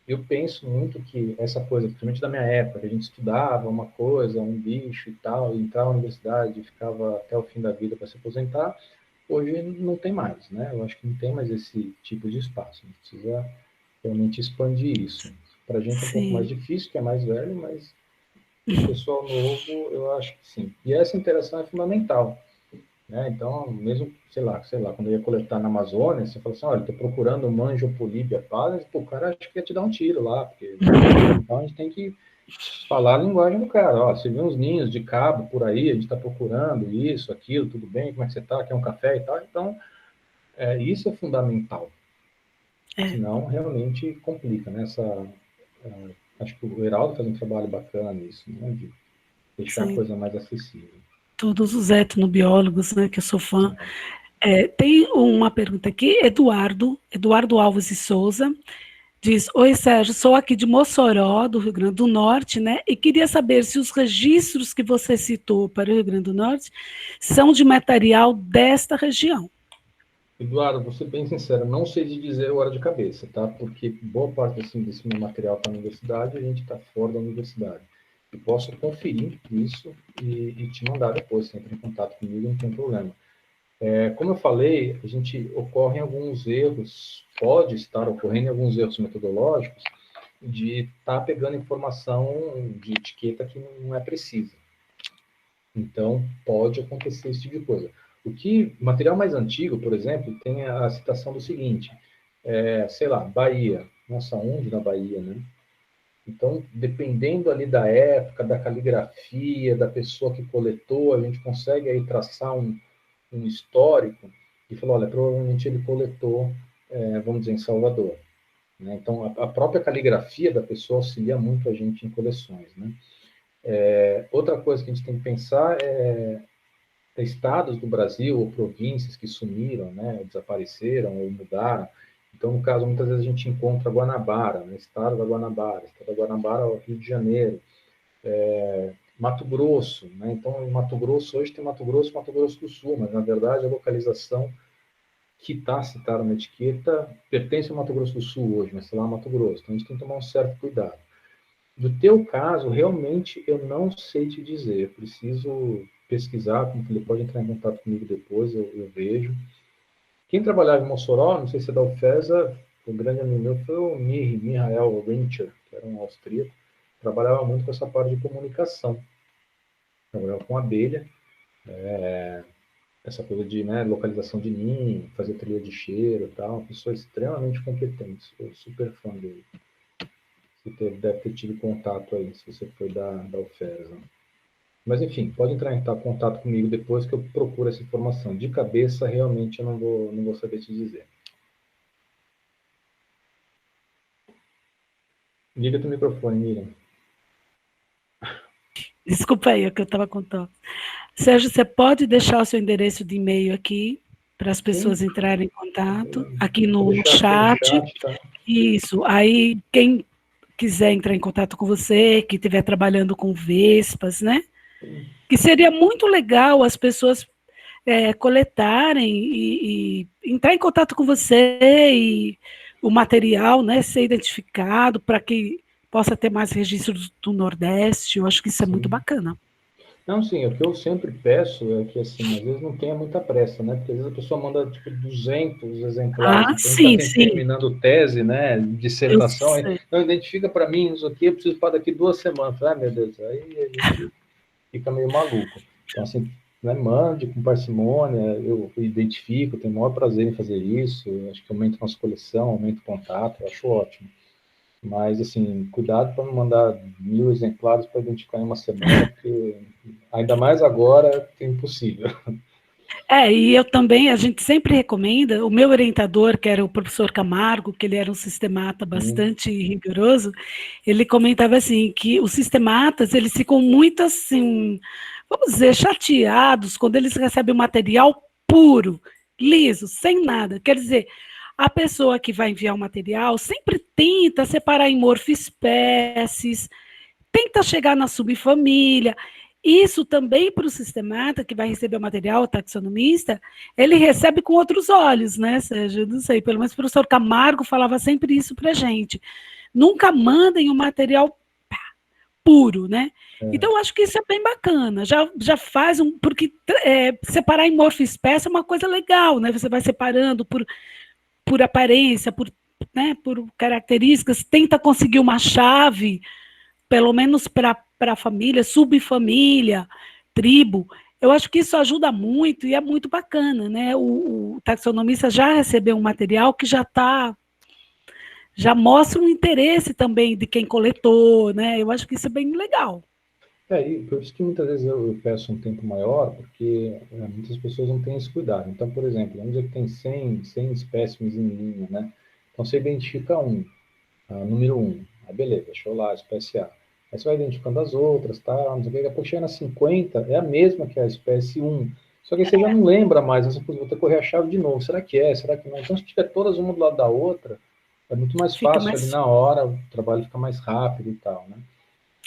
eu penso muito que essa coisa, principalmente da minha época, que a gente estudava uma coisa, um bicho e tal, e entrava na universidade e ficava até o fim da vida para se aposentar, hoje não tem mais, né? Eu acho que não tem mais esse tipo de espaço. A gente precisa realmente expandir isso. Para a gente é um pouco mais Sim, difícil, que é mais velho, mas para o pessoal novo, eu acho que sim. E essa interação é fundamental. Né? Então, mesmo, sei lá, quando eu ia coletar na Amazônia, você fala assim, olha, estou procurando manjo políbia pálida, pô, o cara acha que ia te dar um tiro lá, porque, né? Então a gente tem que falar a linguagem do cara, ó, você vê uns ninhos de cabo por aí, a gente está procurando isso, aquilo, tudo bem, como é que você está, quer um café e tal, então, isso é fundamental, é, senão realmente complica, né, acho que o Heraldo faz um trabalho bacana nisso, né, de deixar a sim. coisa mais acessível. Todos os etnobiólogos, né, que eu sou fã. Tem uma pergunta aqui, Eduardo Alves e Souza, diz, oi Sérgio, sou aqui de Mossoró, do Rio Grande do Norte, né, e queria saber se os registros que você citou para o Rio Grande do Norte são de material desta região. Eduardo, vou ser bem sincero, não sei de dizer hora de cabeça, tá? Porque boa parte assim, desse meu material está na universidade e a gente está fora da universidade. Eu posso conferir isso e te mandar depois, você entra em contato comigo, não tem problema. Como eu falei, a gente ocorrem alguns erros, pode estar ocorrendo alguns erros metodológicos de estar pegando informação de etiqueta que não é precisa. Então, pode acontecer esse tipo de coisa. O material mais antigo, por exemplo, tem a citação do seguinte, sei lá, Bahia, nossa, onde na Bahia, né? Então, dependendo ali da época, da caligrafia, da pessoa que coletou, a gente consegue aí traçar um histórico e falar, olha, provavelmente ele coletou, vamos dizer, em Salvador. Né? Então, a própria caligrafia da pessoa auxilia muito a gente em coleções, né? Outra coisa que a gente tem que pensar estados do Brasil ou províncias que sumiram, né, desapareceram ou mudaram. Então, no caso, muitas vezes a gente encontra Guanabara, no estado da Guanabara, estado da Guanabara, Rio de Janeiro, Mato Grosso, né? Então, em Mato Grosso hoje tem Mato Grosso, Mato Grosso do Sul, mas na verdade a localização que está citada na etiqueta pertence ao Mato Grosso do Sul hoje, mas sei lá, Mato Grosso. Então, a gente tem que tomar um certo cuidado. Do teu caso, realmente eu não sei te dizer. Eu preciso pesquisar, como ele pode entrar em contato comigo depois, eu vejo. Quem trabalhava em Mossoró, não sei se é da UFESA, um grande amigo meu foi o Michael Rincher, que era um austríaco, trabalhava muito com essa parte de comunicação. Trabalhava com abelha, essa coisa de, né, localização de ninho, fazer trilha de cheiro e tal, uma pessoa extremamente competente, sou super fã dele. Você deve ter tido contato aí, se você foi da UFESA. Mas, enfim, pode entrar em contato comigo depois que eu procuro essa informação. De cabeça, realmente, eu não vou saber te dizer. Liga teu microfone, Miriam. Desculpa aí, é que eu estava contando. Sérgio, você pode deixar o seu endereço de e-mail aqui para as Sim, pessoas entrarem em contato, aqui vou no deixar aqui no chat. chat, tá? Isso. Aí, quem quiser entrar em contato com você, que estiver trabalhando com vespas, né? Que seria muito legal as pessoas coletarem e entrar em contato com você e o material, né, ser identificado para que possa ter mais registros do Nordeste. Eu acho que isso é muito Sim. bacana. Não, sim, o que eu sempre peço é que, assim, às vezes não tenha muita pressa, né? Porque às vezes a pessoa manda, tipo, 200 exemplares, Ah, então a gente sim, está sim, terminando tese, né, eu dissertação, aí, sei. não, identifica para mim isso aqui, eu preciso para daqui 2 semanas. Ah, meu Deus, aí a gente fica meio maluco. Então, assim, né, mande com parcimônia, eu identifico, tenho o maior prazer em fazer isso, acho que aumenta a nossa coleção, aumenta o contato, eu acho ótimo. Mas, assim, cuidado para não mandar 1.000 exemplares para identificar em uma semana, porque ainda mais agora é impossível. E eu também, a gente sempre recomenda, o meu orientador, que era o professor Camargo, que ele era um sistemata Sim, bastante rigoroso, ele comentava assim, que os sistematas, eles ficam muito assim, vamos dizer, chateados quando eles recebem o material puro, liso, sem nada. Quer dizer, a pessoa que vai enviar o material sempre tenta separar em morfespécies, tenta chegar na subfamília. Isso também para o sistemata que vai receber o material, o taxonomista, ele recebe com outros olhos, né, Sérgio? Eu não sei, pelo menos o professor Camargo falava sempre isso para a gente. Nunca mandem o material puro, né? é. Então, eu acho que isso é bem bacana. Já faz um. Porque separar em morfespécie é uma coisa legal, né? Você vai separando por aparência, por características, tenta conseguir uma chave pelo menos para a família, subfamília, tribo. Eu acho que isso ajuda muito e é muito bacana, né? O taxonomista já recebeu um material que já mostra um interesse também de quem coletou, né? Eu acho que isso é bem legal. E por isso que muitas vezes eu peço um tempo maior, porque muitas pessoas não têm esse cuidado. Então, por exemplo, vamos dizer que tem 100 espécimes em linha, né? Então, você identifica número um. Aí, beleza, deixou lá, espécie A. Aí você vai identificando as outras, tá? Não sei o que, daqui a pouco chega na 50, é a mesma que a espécie um. Só que aí você já não lembra mais, você vou ter que correr a chave de novo. Será que é? Será que não? Então, se tiver todas uma do lado da outra, é muito mais Fica fácil ali mais. na hora, o trabalho fica mais rápido e tal, né?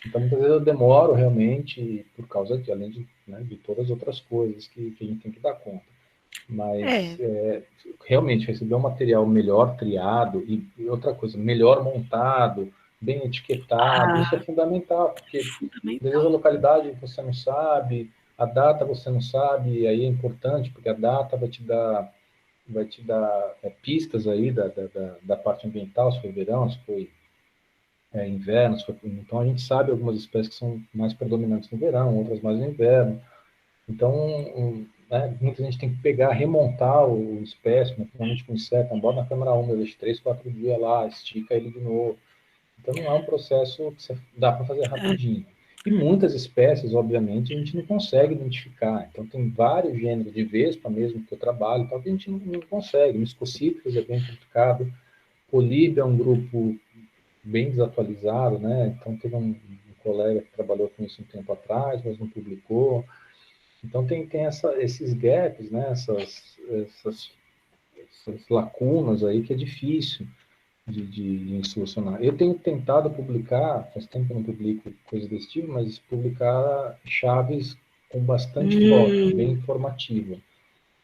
Então, muitas vezes eu demoro realmente por causa de, além de, né, de todas as outras coisas que a gente tem que dar conta. Mas, É. realmente, receber um material melhor triado e outra coisa, melhor montado, bem etiquetado, isso é Ah, fundamental, porque às vezes a fundamental. localidade você não sabe, a data você não sabe, e aí é importante, porque a data vai te dar pistas aí da parte ambiental, se foi verão, se foi inverno, então a gente sabe algumas espécies que são mais predominantes no verão, outras mais no inverno. Então, né, muita gente tem que pegar, remontar o espécime, principalmente com inseto, então, bota na câmera úmida, deixa 3, 4 dias lá, estica ele de novo. Então, não é um processo que dá para fazer rapidinho. E muitas espécies, obviamente, a gente não consegue identificar. Então, tem vários gêneros de vespa mesmo que eu trabalho, tal, que a gente não consegue. Miscocítricos é bem complicado. Políbia é um grupo bem desatualizado, né? Então, teve um colega que trabalhou com isso um tempo atrás, mas não publicou. Então, tem esses gaps, né? Essas lacunas aí que é difícil de solucionar. Eu tenho tentado publicar, faz tempo que eu não publico coisa desse tipo, mas publicar chaves com bastante foto, bem Hum, informativa.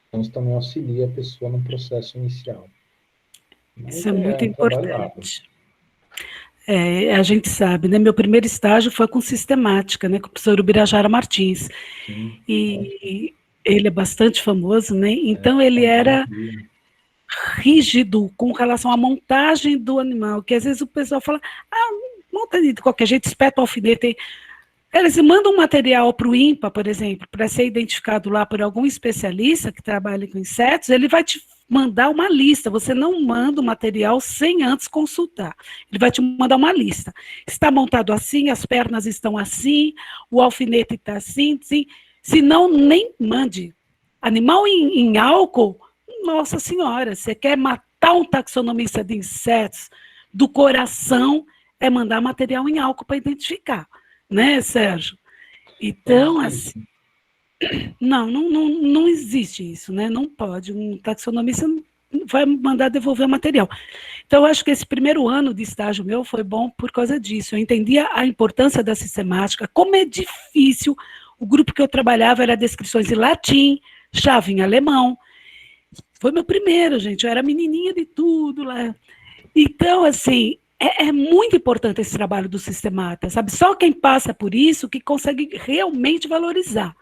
Então, isso também auxilia a pessoa no processo inicial. isso Mas é é muito um trabalho árduo. importante. A gente sabe, né? Meu primeiro estágio foi com sistemática, né? Com o professor Ubirajara Martins. Sim, ótimo. E ele é bastante famoso, né? Então ele É era incrível. rígido com relação à montagem do animal, que às vezes o pessoal fala, monta de qualquer jeito, espeta o alfinete. Eles mandam um material para o INPA, por exemplo, para ser identificado lá por algum especialista que trabalha com insetos, ele vai te mandar uma lista. Você não manda o material sem antes consultar. Ele vai te mandar uma lista. Está montado assim, as pernas estão assim, o alfinete está assim, assim. Se não, nem mande. Animal em álcool, nossa senhora, você quer matar um taxonomista de insetos do coração, é mandar material em álcool para identificar, né, Sérgio? É Então, assim, difícil. não existe isso, né? Não pode. Um taxonomista vai mandar devolver o material. Então, eu acho que esse primeiro ano de estágio meu foi bom por causa disso. Eu entendia a importância da sistemática, como é difícil. O grupo que eu trabalhava era descrições em latim, chave em alemão. Foi meu primeiro, gente. Eu era menininha de tudo lá. Então, assim, é muito importante esse trabalho do Sistemata, sabe? Só quem passa por isso que consegue realmente valorizar,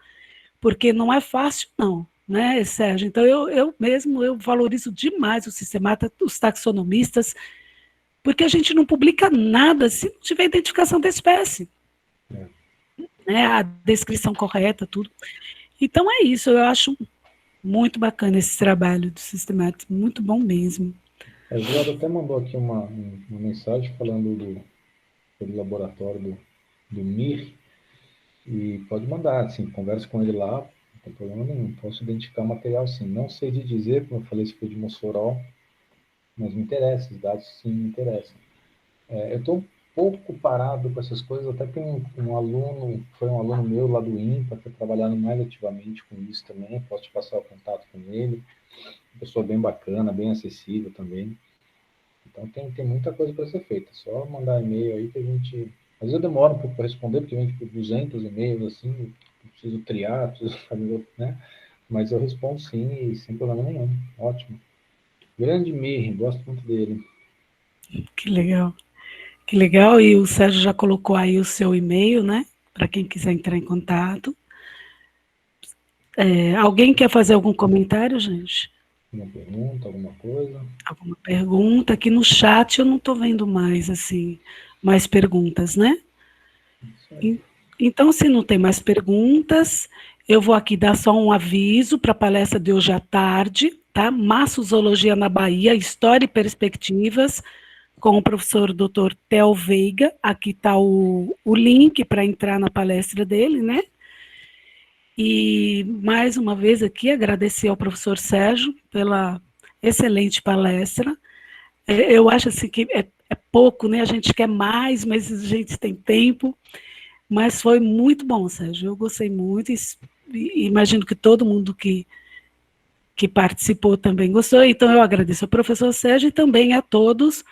porque não é fácil, não, né, Sérgio? Então, eu mesmo, eu valorizo demais o Sistemata, os taxonomistas, porque a gente não publica nada se não tiver identificação da espécie, né, a descrição correta, tudo. Então, é isso, eu acho muito bacana esse trabalho do Systematics, muito bom mesmo. O Eduardo até mandou aqui uma mensagem falando do laboratório do MIR, e pode mandar, assim, converse com ele lá, não tem problema nenhum, posso identificar o material sim. Não sei de dizer, como eu falei, se foi de Mossoró, mas me interessa, os dados sim me interessam. Eu estou um pouco parado com essas coisas, até tem um aluno, foi um aluno meu lá do INPA, que está trabalhando mais ativamente com isso também, posso te passar o contato com ele, uma pessoa bem bacana, bem acessível também. Então tem muita coisa para ser feita, só mandar e-mail aí que a gente... Às vezes eu demoro um pouco para responder, porque vem tipo 200 e-mails assim, eu preciso triar, preciso fazer, né? Mas eu respondo sim, e sem problema nenhum, ótimo. Grande Mir, gosto muito dele. Que legal. Que legal, e o Sérgio já colocou aí o seu e-mail, né? Para quem quiser entrar em contato. Alguém quer fazer algum comentário, gente? Alguma pergunta, alguma coisa? Alguma pergunta? Aqui no chat eu não estou vendo mais, assim, mais perguntas, né? Então, se não tem mais perguntas, eu vou aqui dar só um aviso para a palestra de hoje à tarde, tá? Maçozoologia na Bahia, História e Perspectivas, com o professor Dr. Theo Veiga. Aqui está o link para entrar na palestra dele, né? E, mais uma vez aqui, agradecer ao professor Sérgio pela excelente palestra. Eu acho assim que é pouco, né? A gente quer mais, mas a gente tem tempo. Mas foi muito bom, Sérgio. Eu gostei muito e imagino que todo mundo que participou também gostou. Então, eu agradeço ao professor Sérgio e também a todos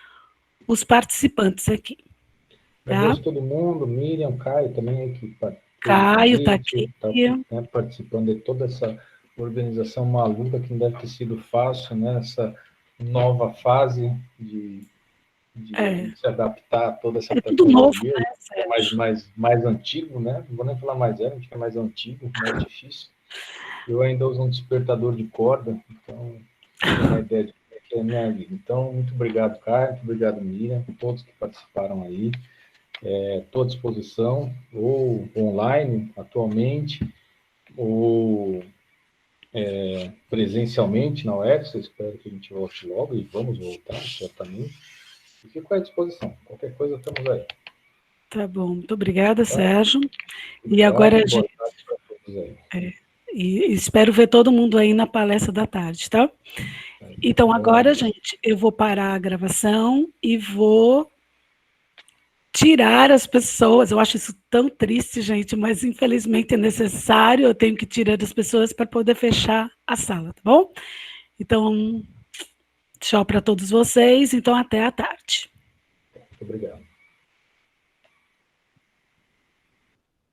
os participantes aqui. Tá? Agradeço todo mundo, Miriam, Caio também, que Caio está aqui. Tá, né, participando de toda essa organização maluca, que não deve ter sido fácil, né? Essa nova fase de se adaptar a toda essa tecnologia. Tudo novo, né, mais antigo, né? Não vou nem falar mais velho, acho que é mais antigo, mais difícil. Eu ainda uso um despertador de corda, então tenho uma ideia de que é a minha vida. Então, muito obrigado, Caio, muito obrigado, Miriam, todos que participaram aí. Estou à disposição, ou online, atualmente, ou presencialmente na UFSC, espero que a gente volte logo, e vamos voltar, certamente. E fico à disposição, qualquer coisa estamos aí. Tá bom, muito obrigada, Tá? Sérgio. Obrigado, E agora a boa gente... tarde para todos aí. E espero ver todo mundo aí na palestra da tarde, tá? Então, agora, gente, eu vou parar a gravação e vou tirar as pessoas. Eu acho isso tão triste, gente, mas infelizmente é necessário. Eu tenho que tirar as pessoas para poder fechar a sala, tá bom? Então, tchau para todos vocês. Então, até a tarde. Muito obrigado.